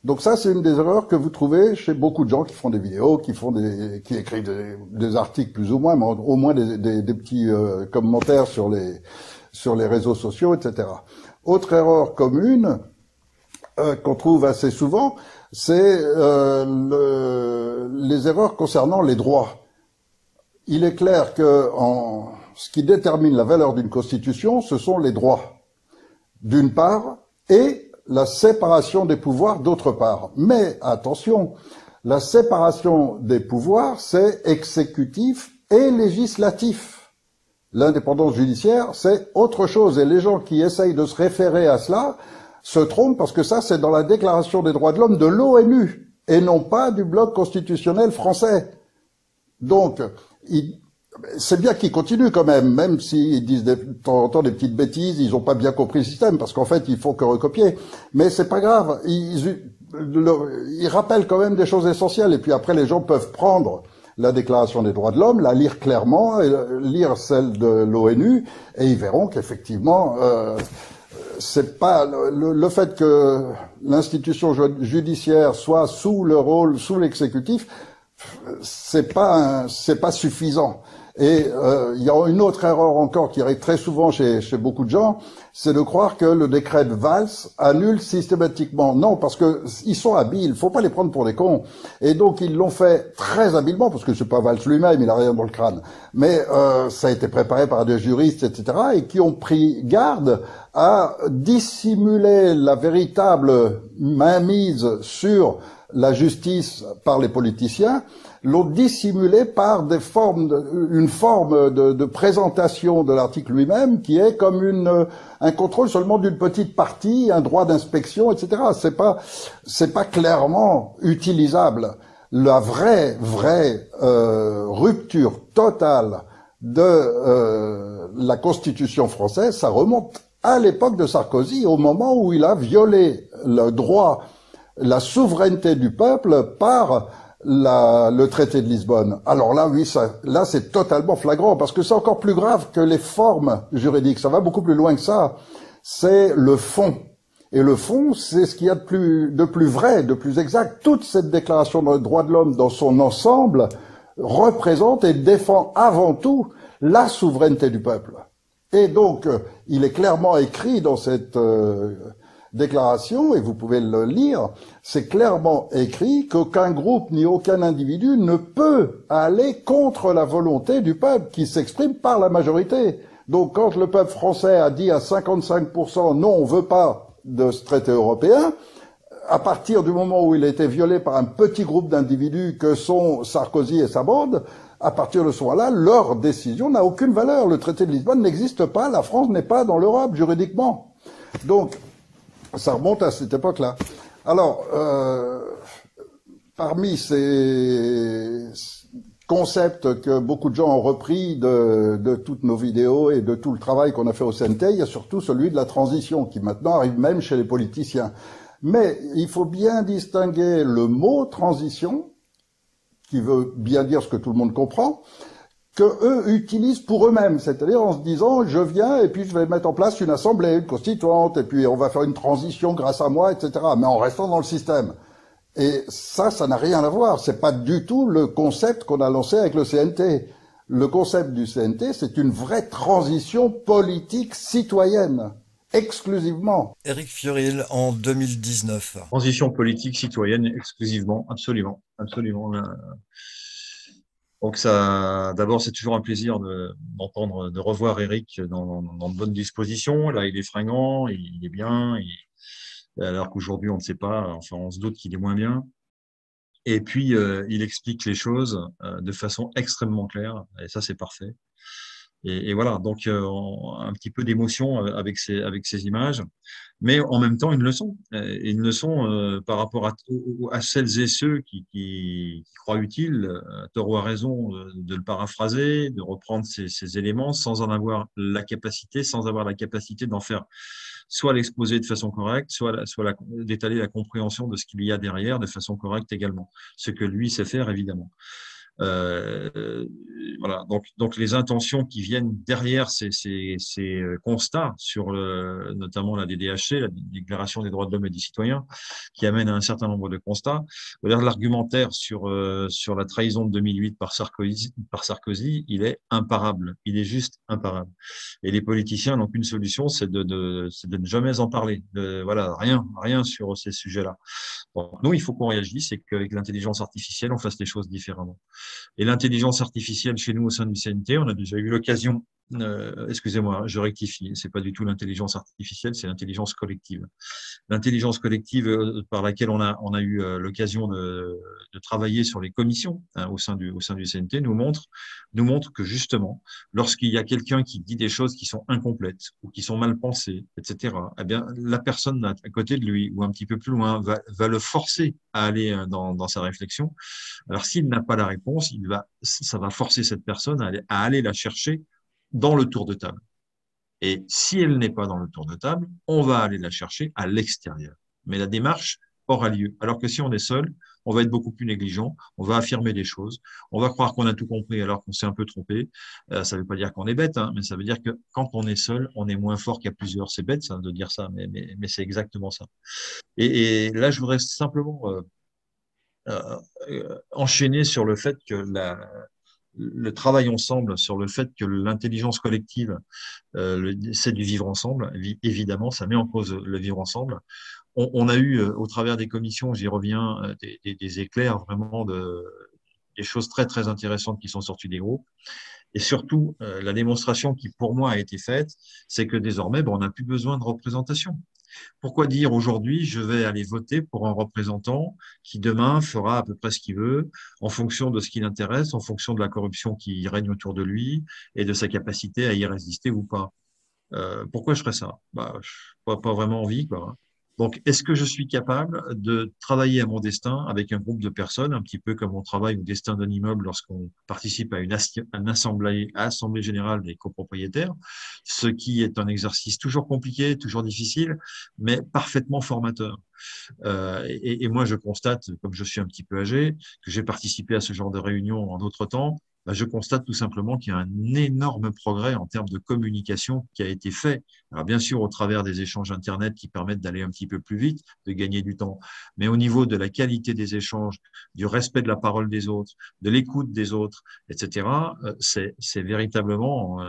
Donc ça, c'est une des erreurs que vous trouvez chez beaucoup de gens qui font des vidéos, qui écrivent des articles plus ou moins, mais au moins des petits commentaires sur les réseaux sociaux, etc. Autre erreur commune qu'on trouve assez souvent, c'est les erreurs concernant les droits. Il est clair que ce qui détermine la valeur d'une constitution, ce sont les droits, d'une part, et la séparation des pouvoirs, d'autre part. Mais attention, la séparation des pouvoirs, c'est exécutif et législatif. L'indépendance judiciaire, c'est autre chose. Et les gens qui essayent de se référer à cela se trompent parce que ça, c'est dans la Déclaration des droits de l'homme de l'ONU et non pas du bloc constitutionnel français. Donc, c'est bien qu'ils continuent quand même s'ils disent de temps en temps des petites bêtises, ils n'ont pas bien compris le système, parce qu'en fait, ils font que recopier. Mais c'est pas grave, ils rappellent quand même des choses essentielles, et puis après, les gens peuvent prendre la Déclaration des droits de l'homme, la lire clairement, et lire celle de l'ONU, et ils verront qu'effectivement, c'est pas le fait que l'institution judiciaire soit sous l'exécutif, c'est pas suffisant. Et il y a une autre erreur encore qui arrive très souvent chez beaucoup de gens, c'est de croire que le décret de Valls annule systématiquement. Non, parce que ils sont habiles, faut pas les prendre pour des cons. Et donc ils l'ont fait très habilement, parce que c'est pas Valls lui-même, il a rien dans le crâne. Mais ça a été préparé par des juristes, etc., et qui ont pris garde à dissimuler la véritable mainmise sur la justice par les politiciens, l'ont dissimulé par une forme de présentation de l'article lui-même qui est comme un contrôle seulement d'une petite partie, un droit d'inspection, etc. C'est pas clairement utilisable. La vraie rupture totale de la Constitution française, ça remonte à l'époque de Sarkozy, au moment où il a violé le droit, la souveraineté du peuple par le traité de Lisbonne. Alors là, oui, là c'est totalement flagrant, parce que c'est encore plus grave que les formes juridiques. Ça va beaucoup plus loin que ça. C'est le fond. Et le fond, c'est ce qu'il y a de plus vrai, de plus exact. Toute cette déclaration des droits de l'homme dans son ensemble représente et défend avant tout la souveraineté du peuple. Et donc, il est clairement écrit dans cette déclaration, et vous pouvez le lire, c'est clairement écrit qu'aucun groupe ni aucun individu ne peut aller contre la volonté du peuple qui s'exprime par la majorité. Donc quand le peuple français a dit à 55% non, on veut pas de ce traité européen, à partir du moment où il a été violé par un petit groupe d'individus que sont Sarkozy et sa bande, à partir de ce moment-là, leur décision n'a aucune valeur. Le traité de Lisbonne n'existe pas, la France n'est pas dans l'Europe juridiquement. Donc, ça remonte à cette époque-là. Alors, parmi ces concepts que beaucoup de gens ont repris de toutes nos vidéos et de tout le travail qu'on a fait au CNT, il y a surtout celui de la transition, qui maintenant arrive même chez les politiciens. Mais il faut bien distinguer le mot transition, qui veut bien dire ce que tout le monde comprend, que eux utilisent pour eux-mêmes, c'est-à-dire en se disant je viens et puis je vais mettre en place une assemblée, une constituante, et puis on va faire une transition grâce à moi, etc. Mais en restant dans le système. Et ça n'a rien à voir. C'est pas du tout le concept qu'on a lancé avec le CNT. Le concept du CNT, c'est une vraie transition politique citoyenne. Exclusivement. Éric Fiorilde, en 2019. Transition politique citoyenne exclusivement, absolument. Donc ça, d'abord, c'est toujours un plaisir d'entendre, de revoir Éric dans de bonnes dispositions. Là, il est fringant, il est bien, alors qu'aujourd'hui, on ne sait pas, enfin, on se doute qu'il est moins bien. Et puis, il explique les choses de façon extrêmement claire, et ça, c'est parfait. Et voilà, donc un petit peu d'émotion avec ces images, mais en même temps une leçon par rapport à celles et ceux qui croient utile, à tort ou à raison, de le paraphraser, de reprendre ces éléments sans en avoir la capacité, sans avoir la capacité d'en faire soit l'exposer de façon correcte, soit d'étaler la compréhension de ce qu'il y a derrière de façon correcte également, ce que lui sait faire évidemment. Euh, voilà. Donc les intentions qui viennent derrière ces constats sur notamment la DDHC, la Déclaration des droits de l'homme et des citoyens, qui amène à un certain nombre de constats. L'argumentaire sur la trahison de 2008 par Sarkozy, il est imparable. Il est juste imparable. Et les politiciens n'ont qu'une solution, c'est de ne jamais en parler. Voilà, rien sur ces sujets-là. Donc, nous, il faut qu'on réagisse et qu'avec l'intelligence artificielle, on fasse les choses différemment. Et l'intelligence artificielle chez nous au sein du CNT, on a déjà eu l'occasion, excusez-moi, je rectifie, c'est pas du tout l'intelligence artificielle, c'est l'intelligence collective. L'intelligence collective par laquelle on a eu l'occasion de travailler sur les commissions au sein du CNT nous montre que justement, lorsqu'il y a quelqu'un qui dit des choses qui sont incomplètes ou qui sont mal pensées, etc., eh bien, la personne à côté de lui ou un petit peu plus loin va le forcer à aller dans sa réflexion. Alors, s'il n'a pas la réponse, ça va forcer cette personne à aller la chercher dans le tour de table. Et si elle n'est pas dans le tour de table, on va aller la chercher à l'extérieur. Mais la démarche aura lieu. Alors que si on est seul, on va être beaucoup plus négligent, on va affirmer des choses, on va croire qu'on a tout compris alors qu'on s'est un peu trompé. Ça ne veut pas dire qu'on est bête, hein, mais ça veut dire que quand on est seul, on est moins fort qu'à plusieurs. C'est bête ça, de dire ça, mais c'est exactement ça. Et là, je voudrais simplement enchaîner sur le fait que le travail ensemble, sur le fait que l'intelligence collective, c'est du vivre ensemble. Évidemment, ça met en cause le vivre ensemble. On a eu, au travers des commissions, j'y reviens, des éclairs vraiment des choses très, très intéressantes qui sont sorties des groupes. Et surtout, la démonstration qui, pour moi, a été faite, c'est que désormais, on n'a plus besoin de représentation. Pourquoi dire aujourd'hui, je vais aller voter pour un représentant qui demain fera à peu près ce qu'il veut, en fonction de ce qui l'intéresse, en fonction de la corruption qui règne autour de lui et de sa capacité à y résister ou pas. Pourquoi je ferais ça? Je n'ai pas vraiment envie, quoi. Donc, est-ce que je suis capable de travailler à mon destin avec un groupe de personnes, un petit peu comme on travaille au destin d'un immeuble lorsqu'on participe à une assemblée générale des copropriétaires, ce qui est un exercice toujours compliqué, toujours difficile, mais parfaitement formateur. Et moi, je constate, comme je suis un petit peu âgé, que j'ai participé à ce genre de réunion en d'autres temps, je constate tout simplement qu'il y a un énorme progrès en termes de communication qui a été fait. Alors bien sûr, au travers des échanges Internet qui permettent d'aller un petit peu plus vite, de gagner du temps, mais au niveau de la qualité des échanges, du respect de la parole des autres, de l'écoute des autres, etc., c'est véritablement,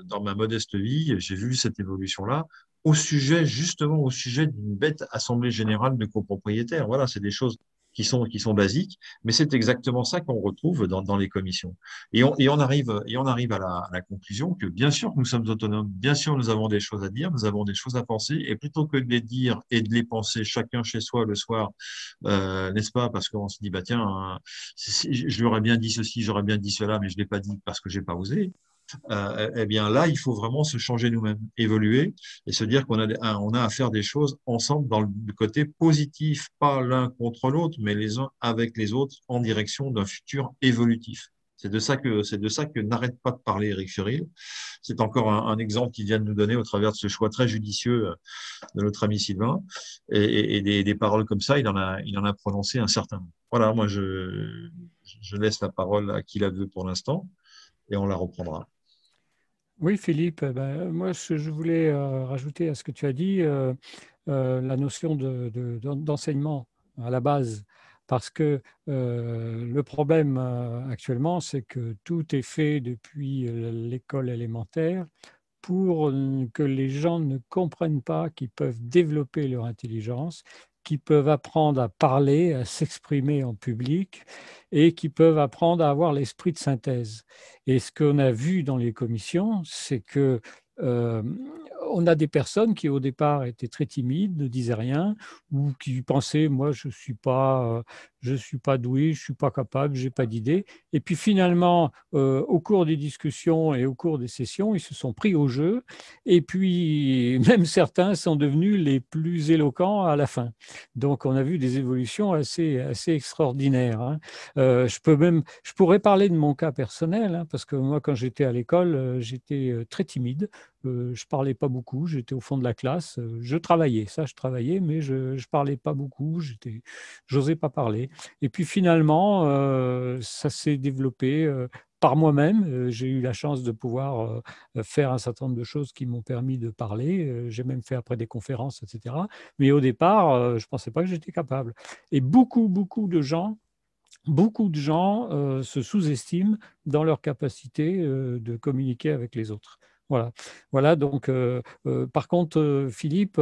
dans ma modeste vie, j'ai vu cette évolution-là justement au sujet d'une bête assemblée générale de copropriétaires. Voilà, c'est des choses qui sont basiques, mais c'est exactement ça qu'on retrouve dans les commissions. Et on arrive à la conclusion que bien sûr nous sommes autonomes, bien sûr nous avons des choses à dire, nous avons des choses à penser, et plutôt que de les dire et de les penser chacun chez soi le soir, n'est-ce pas, parce qu'on se dit tiens, j'aurais bien dit ceci, j'aurais bien dit cela, mais je l'ai pas dit parce que j'ai pas osé. Eh bien là, il faut vraiment se changer nous-mêmes, évoluer et se dire on a à faire des choses ensemble dans le côté positif, pas l'un contre l'autre, mais les uns avec les autres en direction d'un futur évolutif. C'est de ça que n'arrête pas de parler Éric Fiorilde. C'est encore un exemple qu'il vient de nous donner au travers de ce choix très judicieux de notre ami Sylvain. Et des paroles comme ça, il en a prononcé un certain nombre. Voilà, moi je laisse la parole à qui la veut pour l'instant et on la reprendra. Oui, Philippe, moi, je voulais rajouter à ce que tu as dit la notion d'enseignement à la base, parce que le problème actuellement, c'est que tout est fait depuis l'école élémentaire pour que les gens ne comprennent pas qu'ils peuvent développer leur intelligence, qu'ils peuvent apprendre à parler, à s'exprimer en public et qu'ils peuvent apprendre à avoir l'esprit de synthèse. Et ce qu'on a vu dans les commissions, c'est que on a des personnes qui au départ étaient très timides, ne disaient rien, ou qui pensaient, moi je suis pas doué, je suis pas capable, j'ai pas d'idée. Et puis finalement, au cours des discussions et au cours des sessions, ils se sont pris au jeu. Et puis même certains sont devenus les plus éloquents à la fin. Donc on a vu des évolutions assez extraordinaires, hein. Je pourrais parler de mon cas personnel, hein, parce que moi, quand j'étais à l'école, j'étais très timide. Je parlais pas beaucoup, j'étais au fond de la classe. Je travaillais, je travaillais, mais je parlais pas beaucoup, j'osais pas parler. Et puis finalement, ça s'est développé par moi-même. J'ai eu la chance de pouvoir faire un certain nombre de choses qui m'ont permis de parler. J'ai même fait après des conférences, etc. Mais au départ, je pensais pas que j'étais capable. Et beaucoup de gens se sous-estiment dans leur capacité de communiquer avec les autres. Voilà. Voilà. Donc, par contre, Philippe,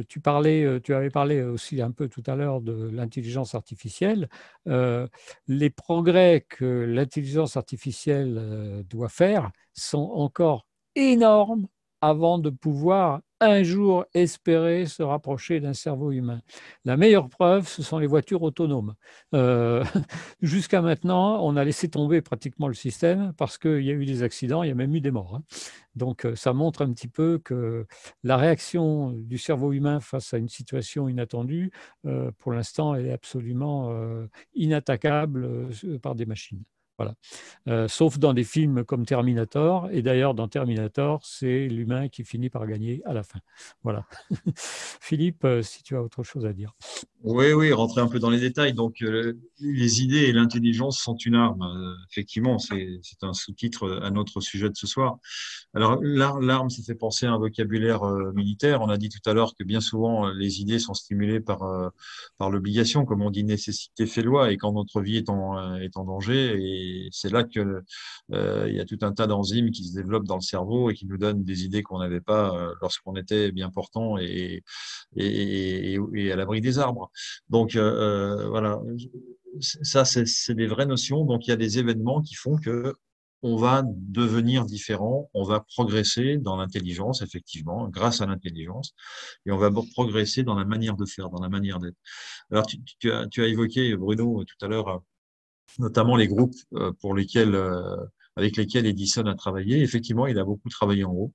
tu avais parlé aussi un peu tout à l'heure de l'intelligence artificielle. Euh, les progrès que l'intelligence artificielle doit faire sont encore énormes avant de pouvoir un jour espérer se rapprocher d'un cerveau humain. La meilleure preuve, ce sont les voitures autonomes. Euh, Jusqu'à maintenant, on a laissé tomber pratiquement le système parce qu'il y a eu des accidents, il y a même eu des morts, hein. Donc, ça montre un petit peu que la réaction du cerveau humain face à une situation inattendue, pour l'instant, elle est absolument inattaquable par des machines. Voilà. Sauf dans des films comme Terminator. Et d'ailleurs, dans Terminator, c'est l'humain qui finit par gagner à la fin. Voilà. Philippe, si tu as autre chose à dire. Oui, oui, rentrer un peu dans les détails. Donc, les idées et l'intelligence sont une arme. Effectivement, c'est un sous-titre à notre sujet de ce soir. Alors, l'arme, ça fait penser à un vocabulaire militaire. On a dit tout à l'heure que bien souvent, les idées sont stimulées par l'obligation, comme on dit, nécessité fait loi, et quand notre vie est en danger. Et c'est là que il y a tout un tas d'enzymes qui se développent dans le cerveau et qui nous donnent des idées qu'on n'avait pas lorsqu'on était bien portant et à l'abri des arbres. Donc voilà, ça c'est des vraies notions. Donc il y a des événements qui font que on va devenir différent, on va progresser dans l'intelligence, effectivement, grâce à l'intelligence, et on va progresser dans la manière de faire, dans la manière d'être. Alors tu as évoqué, Bruno, tout à l'heure, notamment les groupes avec lesquels Edison a travaillé. Effectivement, il a beaucoup travaillé en groupe.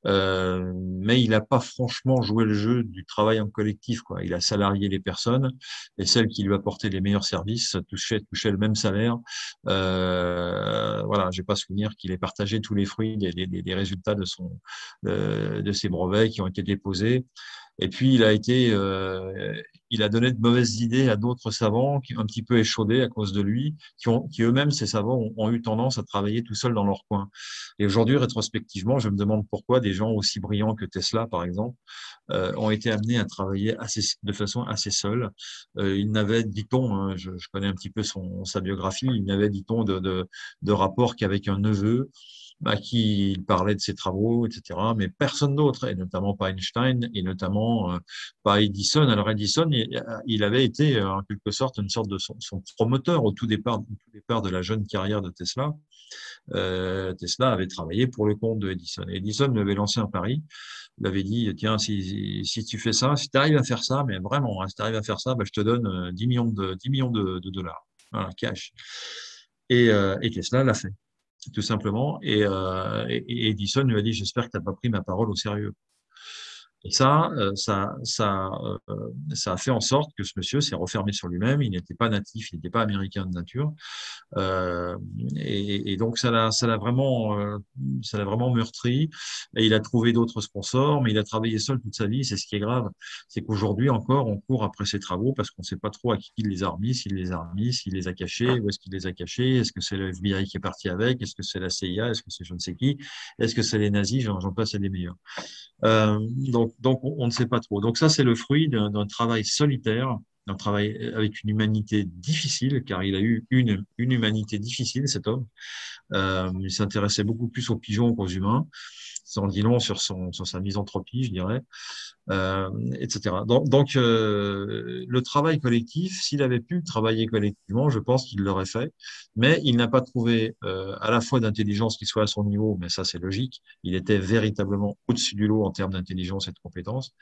Mais il n'a pas franchement joué le jeu du travail en collectif, quoi. Il a salarié les personnes et celles qui lui apportaient les meilleurs services touchaient le même salaire. Voilà, j'ai pas souvenir qu'il ait partagé tous les fruits des résultats de ses brevets qui ont été déposés. Et puis, il a donné de mauvaises idées à d'autres savants qui ont un petit peu échaudé à cause de lui, qui eux-mêmes, ces savants, ont eu tendance à travailler tout seuls dans leur coin. Et aujourd'hui, rétrospectivement, je me demande pourquoi des gens aussi brillants que Tesla, par exemple, ont été amenés à travailler de façon assez seule. Il n'avait, dit-on, hein, je connais un petit peu sa biographie, il n'avait, dit-on, de rapport qu'avec un neveu, qui il parlait de ses travaux, etc., mais personne d'autre, et notamment pas Einstein, et notamment pas Edison. Alors Edison, il avait été en quelque sorte une sorte de son promoteur au tout départ de la jeune carrière de Tesla. Tesla avait travaillé pour le compte de Edison. Et Edison lui avait lancé un pari. Il avait dit, tiens, si tu fais ça, si tu arrives à faire ça, mais vraiment, hein, si tu arrives à faire ça, je te donne 10 millions de dollars. Voilà, cash. Et Tesla l'a fait, tout simplement. Et Edison lui a dit, j'espère que tu n'as pas pris ma parole au sérieux. Et ça a fait en sorte que ce monsieur s'est refermé sur lui-même. Il n'était pas natif, il n'était pas américain de nature. Euh, et donc ça l'a vraiment meurtri. Et il a trouvé d'autres sponsors, mais il a travaillé seul toute sa vie. C'est ce qui est grave, c'est qu'aujourd'hui encore, on court après ses travaux parce qu'on ne sait pas trop à qui il les a remis, s'il les a remis, s'il les a cachés, où est-ce qu'il les a cachés, est-ce que c'est le FBI qui est parti avec, est-ce que c'est la CIA, est-ce que c'est je ne sais qui, est-ce que c'est les nazis, j'en passe à des meilleurs. Donc on ne sait pas trop. Donc ça, c'est le fruit d'un travail solitaire, d'un travail avec une humanité difficile, car il a eu une humanité difficile, cet homme. Il s'intéressait beaucoup plus aux pigeons qu'aux humains. Ça en dit long sur sa misanthropie, je dirais. etc. Le travail collectif, s'il avait pu travailler collectivement, je pense qu'il l'aurait fait, mais il n'a pas trouvé à la fois d'intelligence qui soit à son niveau, mais ça c'est logique, il était véritablement au-dessus du lot en termes d'intelligence et de compétences,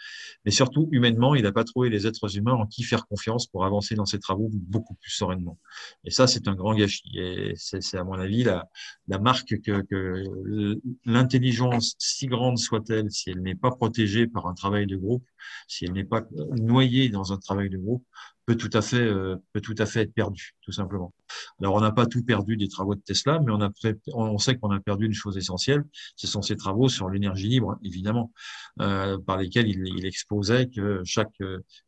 mais surtout humainement, il n'a pas trouvé les êtres humains en qui faire confiance pour avancer dans ses travaux beaucoup plus sereinement. Et ça, c'est un grand gâchis. Et c'est à mon avis la marque que l'intelligence, si grande soit-elle, si elle n'est pas protégée par un travail de groupe, si elle n'est pas noyée dans un travail de groupe, peut tout à fait être perdue, tout simplement. Alors, on n'a pas tout perdu des travaux de Tesla, mais on sait qu'on a perdu une chose essentielle, ce sont ses travaux sur l'énergie libre, évidemment, par lesquels il exposait que chaque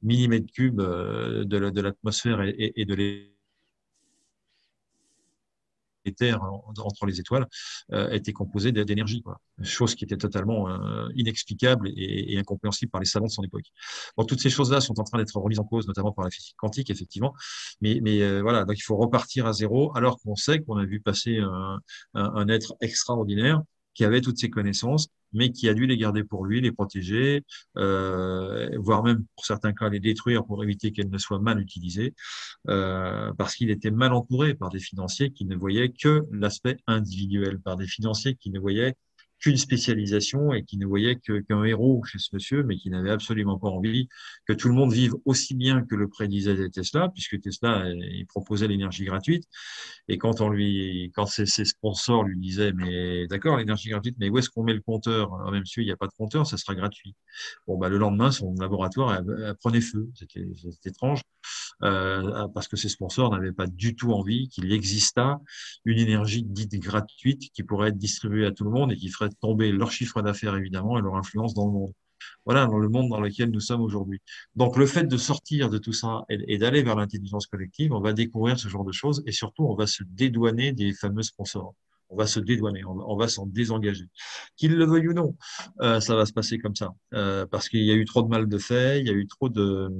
millimètre cube de l'atmosphère et de terres entre les étoiles était composée d'énergie, quoi. Chose qui était totalement inexplicable et incompréhensible par les savants de son époque. Donc toutes ces choses-là sont en train d'être remises en cause, notamment par la physique quantique, effectivement. Mais voilà, donc il faut repartir à zéro, alors qu'on sait qu'on a vu passer un être extraordinaire qui avait toutes ces connaissances, mais qui a dû les garder pour lui, les protéger, voire même pour certains cas les détruire pour éviter qu'elles ne soient mal utilisées parce qu'il était mal entouré par des financiers qui ne voyaient que l'aspect individuel, par des financiers qui ne voyaient qu'une spécialisation et qui ne voyaient qu'un héros chez ce monsieur, mais qui n'avait absolument pas envie que tout le monde vive aussi bien que le prédisait Tesla, puisque Tesla, il proposait l'énergie gratuite. Et quand ses sponsors lui disaient, mais d'accord, l'énergie gratuite, mais où est-ce qu'on met le compteur? Alors, même si il n'y a pas de compteur, ça sera gratuit. Bon, bah, le lendemain, son laboratoire prenait feu. C'était étrange parce que ses sponsors n'avaient pas du tout envie qu'il existât une énergie dite gratuite qui pourrait être distribuée à tout le monde et qui ferait tomber leur chiffre d'affaires évidemment et leur influence dans le monde. Voilà, dans le monde dans lequel nous sommes aujourd'hui. Donc, le fait de sortir de tout ça et d'aller vers l'intelligence collective, on va découvrir ce genre de choses et surtout, on va se dédouaner des fameux sponsors. On va se dédouaner, on va s'en désengager. Qu'il le veuille ou non, ça va se passer comme ça. Parce qu'il y a eu trop de mal de fait, il y a eu trop de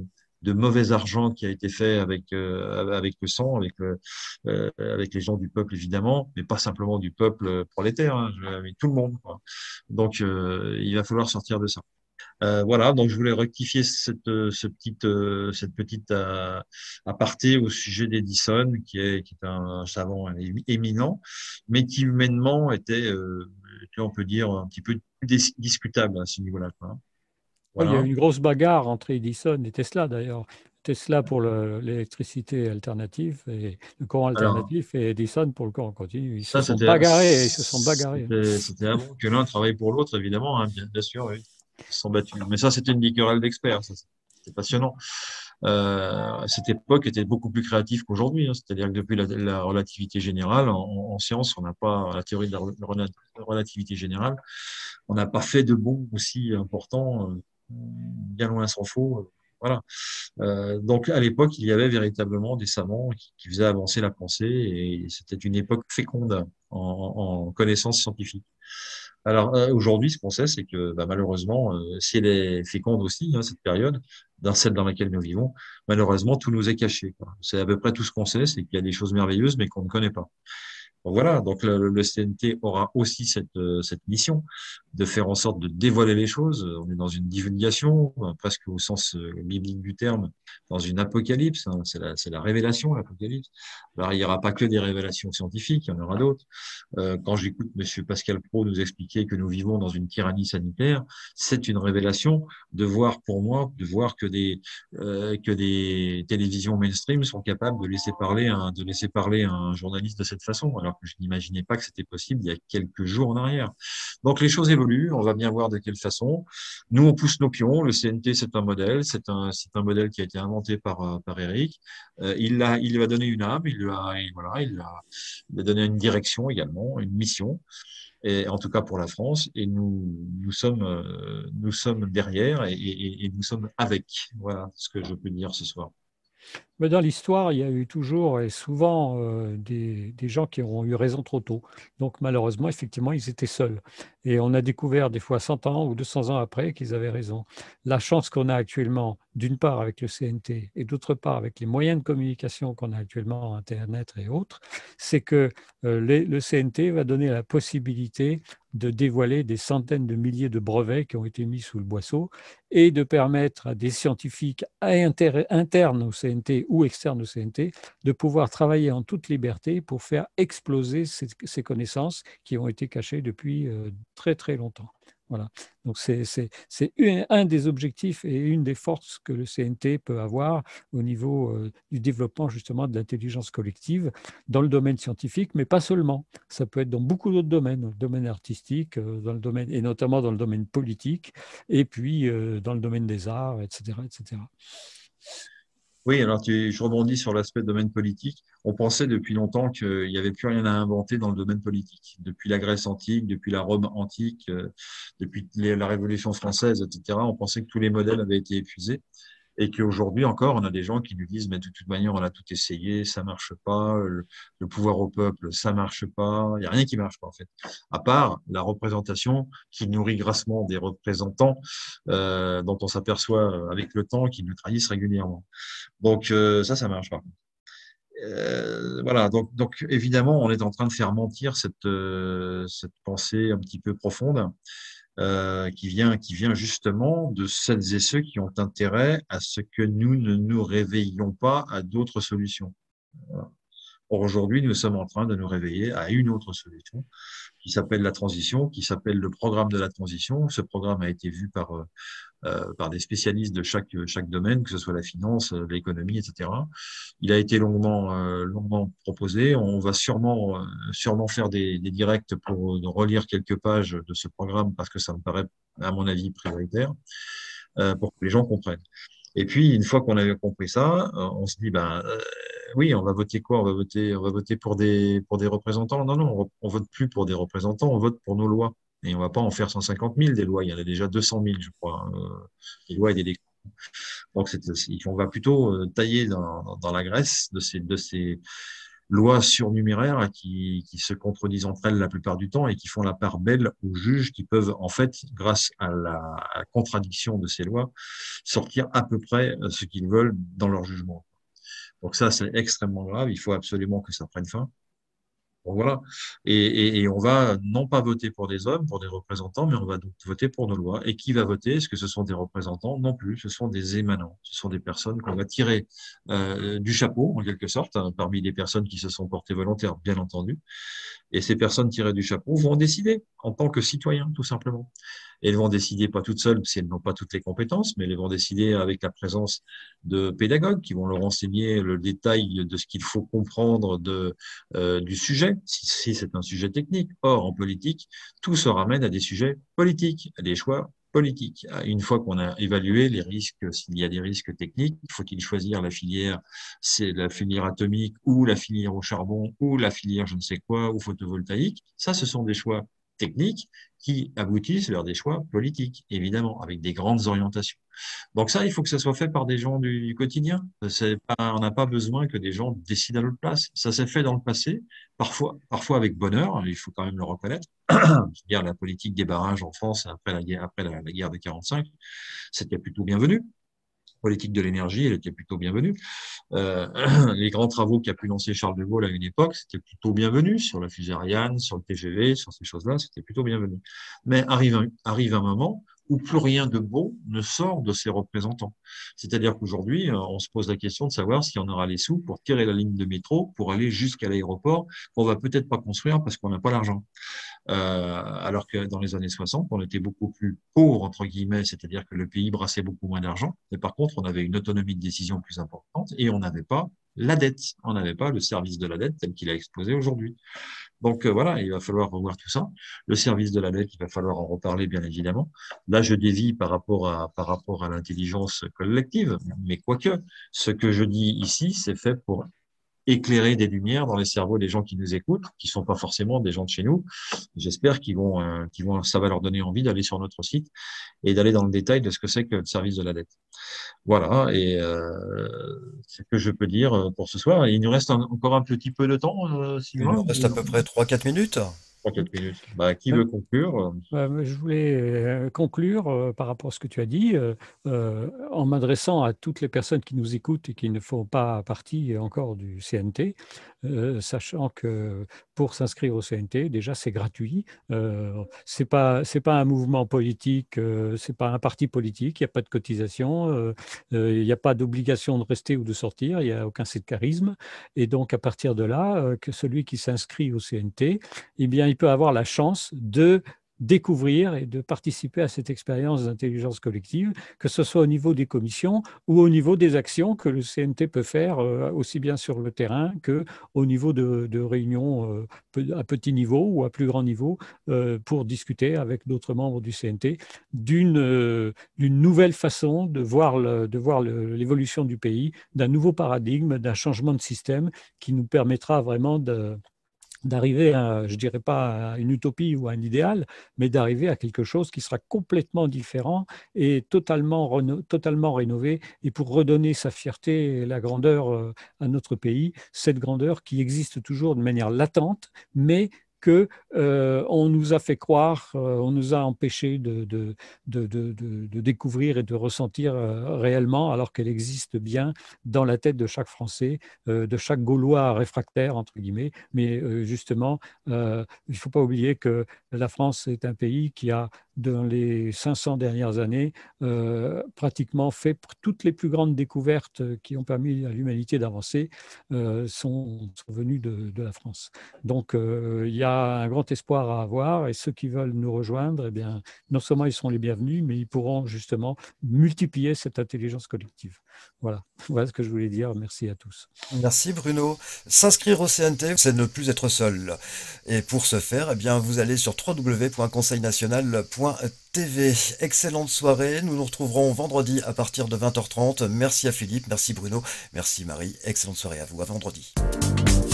mauvais argent qui a été fait avec le sang, avec les gens du peuple évidemment, mais pas simplement du peuple prolétaire, hein, avec tout le monde, quoi. Donc, il va falloir sortir de ça. Voilà, donc je voulais rectifier cette petite aparté au sujet d'Edison, qui est un savant éminent, mais qui humainement était, on peut dire, un petit peu discutable à ce niveau-là, quoi. Oui, il y a eu Voilà. une grosse bagarre entre Edison et Tesla d'ailleurs. Tesla pour l'électricité alternative et le courant Alors, alternatif et Edison pour le courant continu. Ils se ça, sont bagarrés, ils se sont bagarrés. c'était avant que l'un travaille pour l'autre, évidemment, hein, bien sûr, oui. Ils se sont battus. Mais ça, c'était une querelle d'experts, ça, c'était passionnant. Cette époque était beaucoup plus créative qu'aujourd'hui, hein. C'est-à-dire que depuis la relativité générale, en science, on n'a pas la théorie de la relativité générale, on n'a pas fait de bond aussi important, bien loin s'en faut. Voilà. Donc à l'époque, il y avait véritablement des savants qui faisaient avancer la pensée et c'était une époque féconde en connaissances scientifiques. Alors aujourd'hui, ce qu'on sait, c'est que bah, malheureusement, si elle est féconde aussi, hein, cette période, dans celle dans laquelle nous vivons, malheureusement, tout nous est caché, quoi. C'est à peu près tout ce qu'on sait, c'est qu'il y a des choses merveilleuses, mais qu'on ne connaît pas. Donc voilà, donc le CNT aura aussi cette mission de faire en sorte de dévoiler les choses. On est dans une divulgation, presque au sens biblique du terme, dans une apocalypse, hein. C'est la révélation, l'apocalypse. Alors il n'y aura pas que des révélations scientifiques, il y en aura d'autres. Quand j'écoute Monsieur Pascal Praud nous expliquer que nous vivons dans une tyrannie sanitaire, c'est une révélation de voir, pour moi, de voir que des télévisions mainstream sont capables de laisser parler un journaliste de cette façon, alors que je n'imaginais pas que c'était possible il y a quelques jours en arrière. Donc les choses évoluent, on va bien voir de quelle façon. Nous, on pousse nos pions. Le CNT, c'est un modèle, c'est un modèle qui a été inventé par Eric. Il lui a donné une âme, il a donné une direction également, une mission et en tout cas pour la France, et nous sommes derrière et nous sommes avec. Voilà ce que je peux dire ce soir. Mais dans l'histoire, il y a eu toujours et souvent des gens qui ont eu raison trop tôt. Donc malheureusement, effectivement, ils étaient seuls. Et on a découvert des fois 100 ans ou 200 ans après qu'ils avaient raison. La chance qu'on a actuellement, d'une part avec le CNT et d'autre part avec les moyens de communication qu'on a actuellement, Internet et autres, c'est que le CNT va donner la possibilité de dévoiler des centaines de milliers de brevets qui ont été mis sous le boisseau et de permettre à des scientifiques internes au CNT ou externes au CNT de pouvoir travailler en toute liberté pour faire exploser ces connaissances qui ont été cachées depuis très très longtemps. Voilà. Donc c'est un des objectifs et une des forces que le CNT peut avoir au niveau du développement justement de l'intelligence collective dans le domaine scientifique, mais pas seulement. Ça peut être dans beaucoup d'autres domaines, dans le domaine artistique, dans le domaine, et notamment dans le domaine politique, et puis dans le domaine des arts, etc., etc. Oui, alors je rebondis sur l'aspect domaine politique. On pensait depuis longtemps qu'il n'y avait plus rien à inventer dans le domaine politique. Depuis la Grèce antique, depuis la Rome antique, depuis la Révolution française, etc., on pensait que tous les modèles avaient été épuisés. Et qu'aujourd'hui encore, on a des gens qui nous disent, mais de toute manière, on a tout essayé, ça marche pas, le pouvoir au peuple, ça marche pas, il n'y a rien qui marche pas, en fait. À part la représentation qui nourrit grassement des représentants dont on s'aperçoit avec le temps qu'ils nous trahissent régulièrement. Donc, ça marche pas. Voilà, donc évidemment, on est en train de faire mentir cette pensée un petit peu profonde qui vient justement de celles et ceux qui ont intérêt à ce que nous ne nous réveillions pas à d'autres solutions. Voilà. Or, aujourd'hui, nous sommes en train de nous réveiller à une autre solution qui s'appelle la transition, qui s'appelle le programme de la transition. Ce programme a été vu par des spécialistes de chaque domaine, que ce soit la finance, l'économie, etc. Il a été longuement proposé. On va sûrement faire des directs pour relire quelques pages de ce programme parce que ça me paraît, à mon avis, prioritaire pour que les gens comprennent. Et puis, une fois qu'on avait compris ça, on se dit, oui, on va voter quoi? On va voter pour des représentants. Non, non, on vote plus pour des représentants, on vote pour nos lois. Et on va pas en faire 150 000 des lois. Il y en a déjà 200 000, je crois, des lois et des décrets. Donc, on va plutôt tailler dans la graisse de ces lois surnuméraires qui se contredisent entre elles la plupart du temps et qui font la part belle aux juges qui peuvent, en fait, grâce à la contradiction de ces lois, sortir à peu près ce qu'ils veulent dans leur jugement. Donc ça, c'est extrêmement grave. Il faut absolument que ça prenne fin. Donc voilà. Et on va non pas voter pour des hommes, pour des représentants, mais on va donc voter pour nos lois. Et qui va voter? Est-ce que ce sont des représentants? Non plus. Ce sont des émanants. Ce sont des personnes qu'on va tirer du chapeau, en quelque sorte, hein, parmi les personnes qui se sont portées volontaires, bien entendu. Et ces personnes tirées du chapeau vont décider en tant que citoyens, tout simplement. Et elles vont décider pas toutes seules, parce qu'elles n'ont pas toutes les compétences, mais elles vont décider avec la présence de pédagogues qui vont leur enseigner le détail de ce qu'il faut comprendre du sujet, si c'est un sujet technique. Or, en politique, tout se ramène à des sujets politiques, à des choix politiques. Une fois qu'on a évalué les risques, s'il y a des risques techniques, faut-il choisir la filière, c'est la filière atomique ou la filière au charbon ou la filière je ne sais quoi ou photovoltaïque. Ça, ce sont des choix techniques qui aboutissent vers des choix politiques, évidemment, avec des grandes orientations. Donc ça, il faut que ça soit fait par des gens du quotidien. On n'a pas besoin que des gens décident à notre place. Ça s'est fait dans le passé, parfois avec bonheur, il faut quand même le reconnaître. C'est-à-dire la politique des barrages en France après la guerre de 45, c'était plutôt bienvenu. Politique de l'énergie, elle était plutôt bienvenue. Les grands travaux qu'a pu lancer Charles de Gaulle à une époque, c'était plutôt bienvenu sur la fusée Ariane, sur le TGV, sur ces choses-là, c'était plutôt bienvenu. Mais arrive un moment où plus rien de beau ne sort de ses représentants. C'est-à-dire qu'aujourd'hui, on se pose la question de savoir si on aura les sous pour tirer la ligne de métro, pour aller jusqu'à l'aéroport, qu'on va peut-être pas construire parce qu'on n'a pas l'argent. Alors que dans les années 60, on était beaucoup plus pauvre, entre guillemets, c'est-à-dire que le pays brassait beaucoup moins d'argent, mais par contre, on avait une autonomie de décision plus importante et on n'avait pas la dette, on n'avait pas le service de la dette tel qu'il a explosé aujourd'hui. Donc voilà, il va falloir revoir tout ça. Le service de la dette, il va falloir en reparler, bien évidemment. Là, je dévie par rapport à l'intelligence collective, mais quoique, ce que je dis ici, c'est fait pour éclairer des lumières dans les cerveaux des gens qui nous écoutent, qui sont pas forcément des gens de chez nous. J'espère ça va leur donner envie d'aller sur notre site et d'aller dans le détail de ce que c'est que le service de la dette. Voilà, et c'est ce que je peux dire pour ce soir. Il nous reste encore un petit peu de temps, Il nous Sylvain. reste à peu près 3-4 minutes. 3-4 minutes. Bah, qui veut conclure? Je voulais conclure par rapport à ce que tu as dit en m'adressant à toutes les personnes qui nous écoutent et qui ne font pas partie encore du CNT, sachant que pour s'inscrire au CNT, déjà c'est gratuit. C'est pas un mouvement politique, c'est pas un parti politique. Il n'y a pas de cotisation, il n'y a pas d'obligation de rester ou de sortir. Il n'y a aucun sédentarisme. Et donc à partir de là, que celui qui s'inscrit au CNT, eh bien, il peut avoir la chance de découvrir et de participer à cette expérience d'intelligence collective, que ce soit au niveau des commissions ou au niveau des actions que le CNT peut faire aussi bien sur le terrain qu'au niveau de réunions à petit niveau ou à plus grand niveau pour discuter avec d'autres membres du CNT d'une nouvelle façon de voir l'évolution du pays, d'un nouveau paradigme, d'un changement de système qui nous permettra vraiment d'arriver à, je dirais pas à une utopie ou à un idéal, mais d'arriver à quelque chose qui sera complètement différent et totalement rénové, et pour redonner sa fierté et la grandeur à notre pays, cette grandeur qui existe toujours de manière latente, mais que on nous a fait croire, on nous a empêché de découvrir et de ressentir réellement, alors qu'elle existe bien dans la tête de chaque Français, de chaque Gaulois réfractaire, entre guillemets. Mais justement, il ne faut pas oublier que la France est un pays qui a, dans les 500 dernières années, pratiquement fait toutes les plus grandes découvertes qui ont permis à l'humanité d'avancer sont venues de la France. Donc, il y a un grand espoir à avoir, et ceux qui veulent nous rejoindre, eh bien, non seulement ils seront les bienvenus, mais ils pourront justement multiplier cette intelligence collective. Voilà ce que je voulais dire. Merci à tous. Merci Bruno. S'inscrire au CNT, c'est ne plus être seul. Et pour ce faire, eh bien, vous allez sur www.conseilnational.tv. Excellente soirée. Nous nous retrouverons vendredi à partir de 20h30. Merci à Philippe, merci Bruno, merci Marie. Excellente soirée à vous. À vendredi.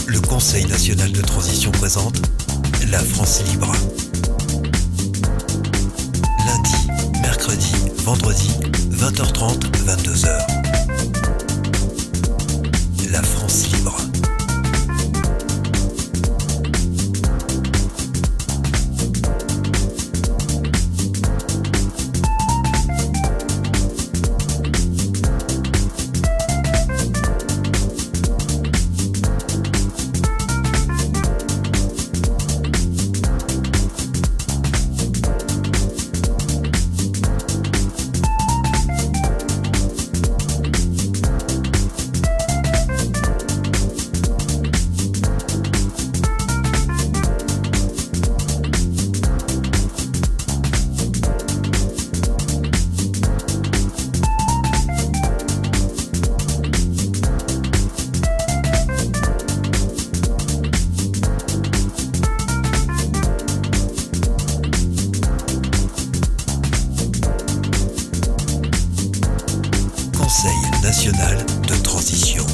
Le Conseil national de transition présente La France libre. Lundi, mercredi, vendredi, 20h30, 22h. La France libre. Conseil national de transition.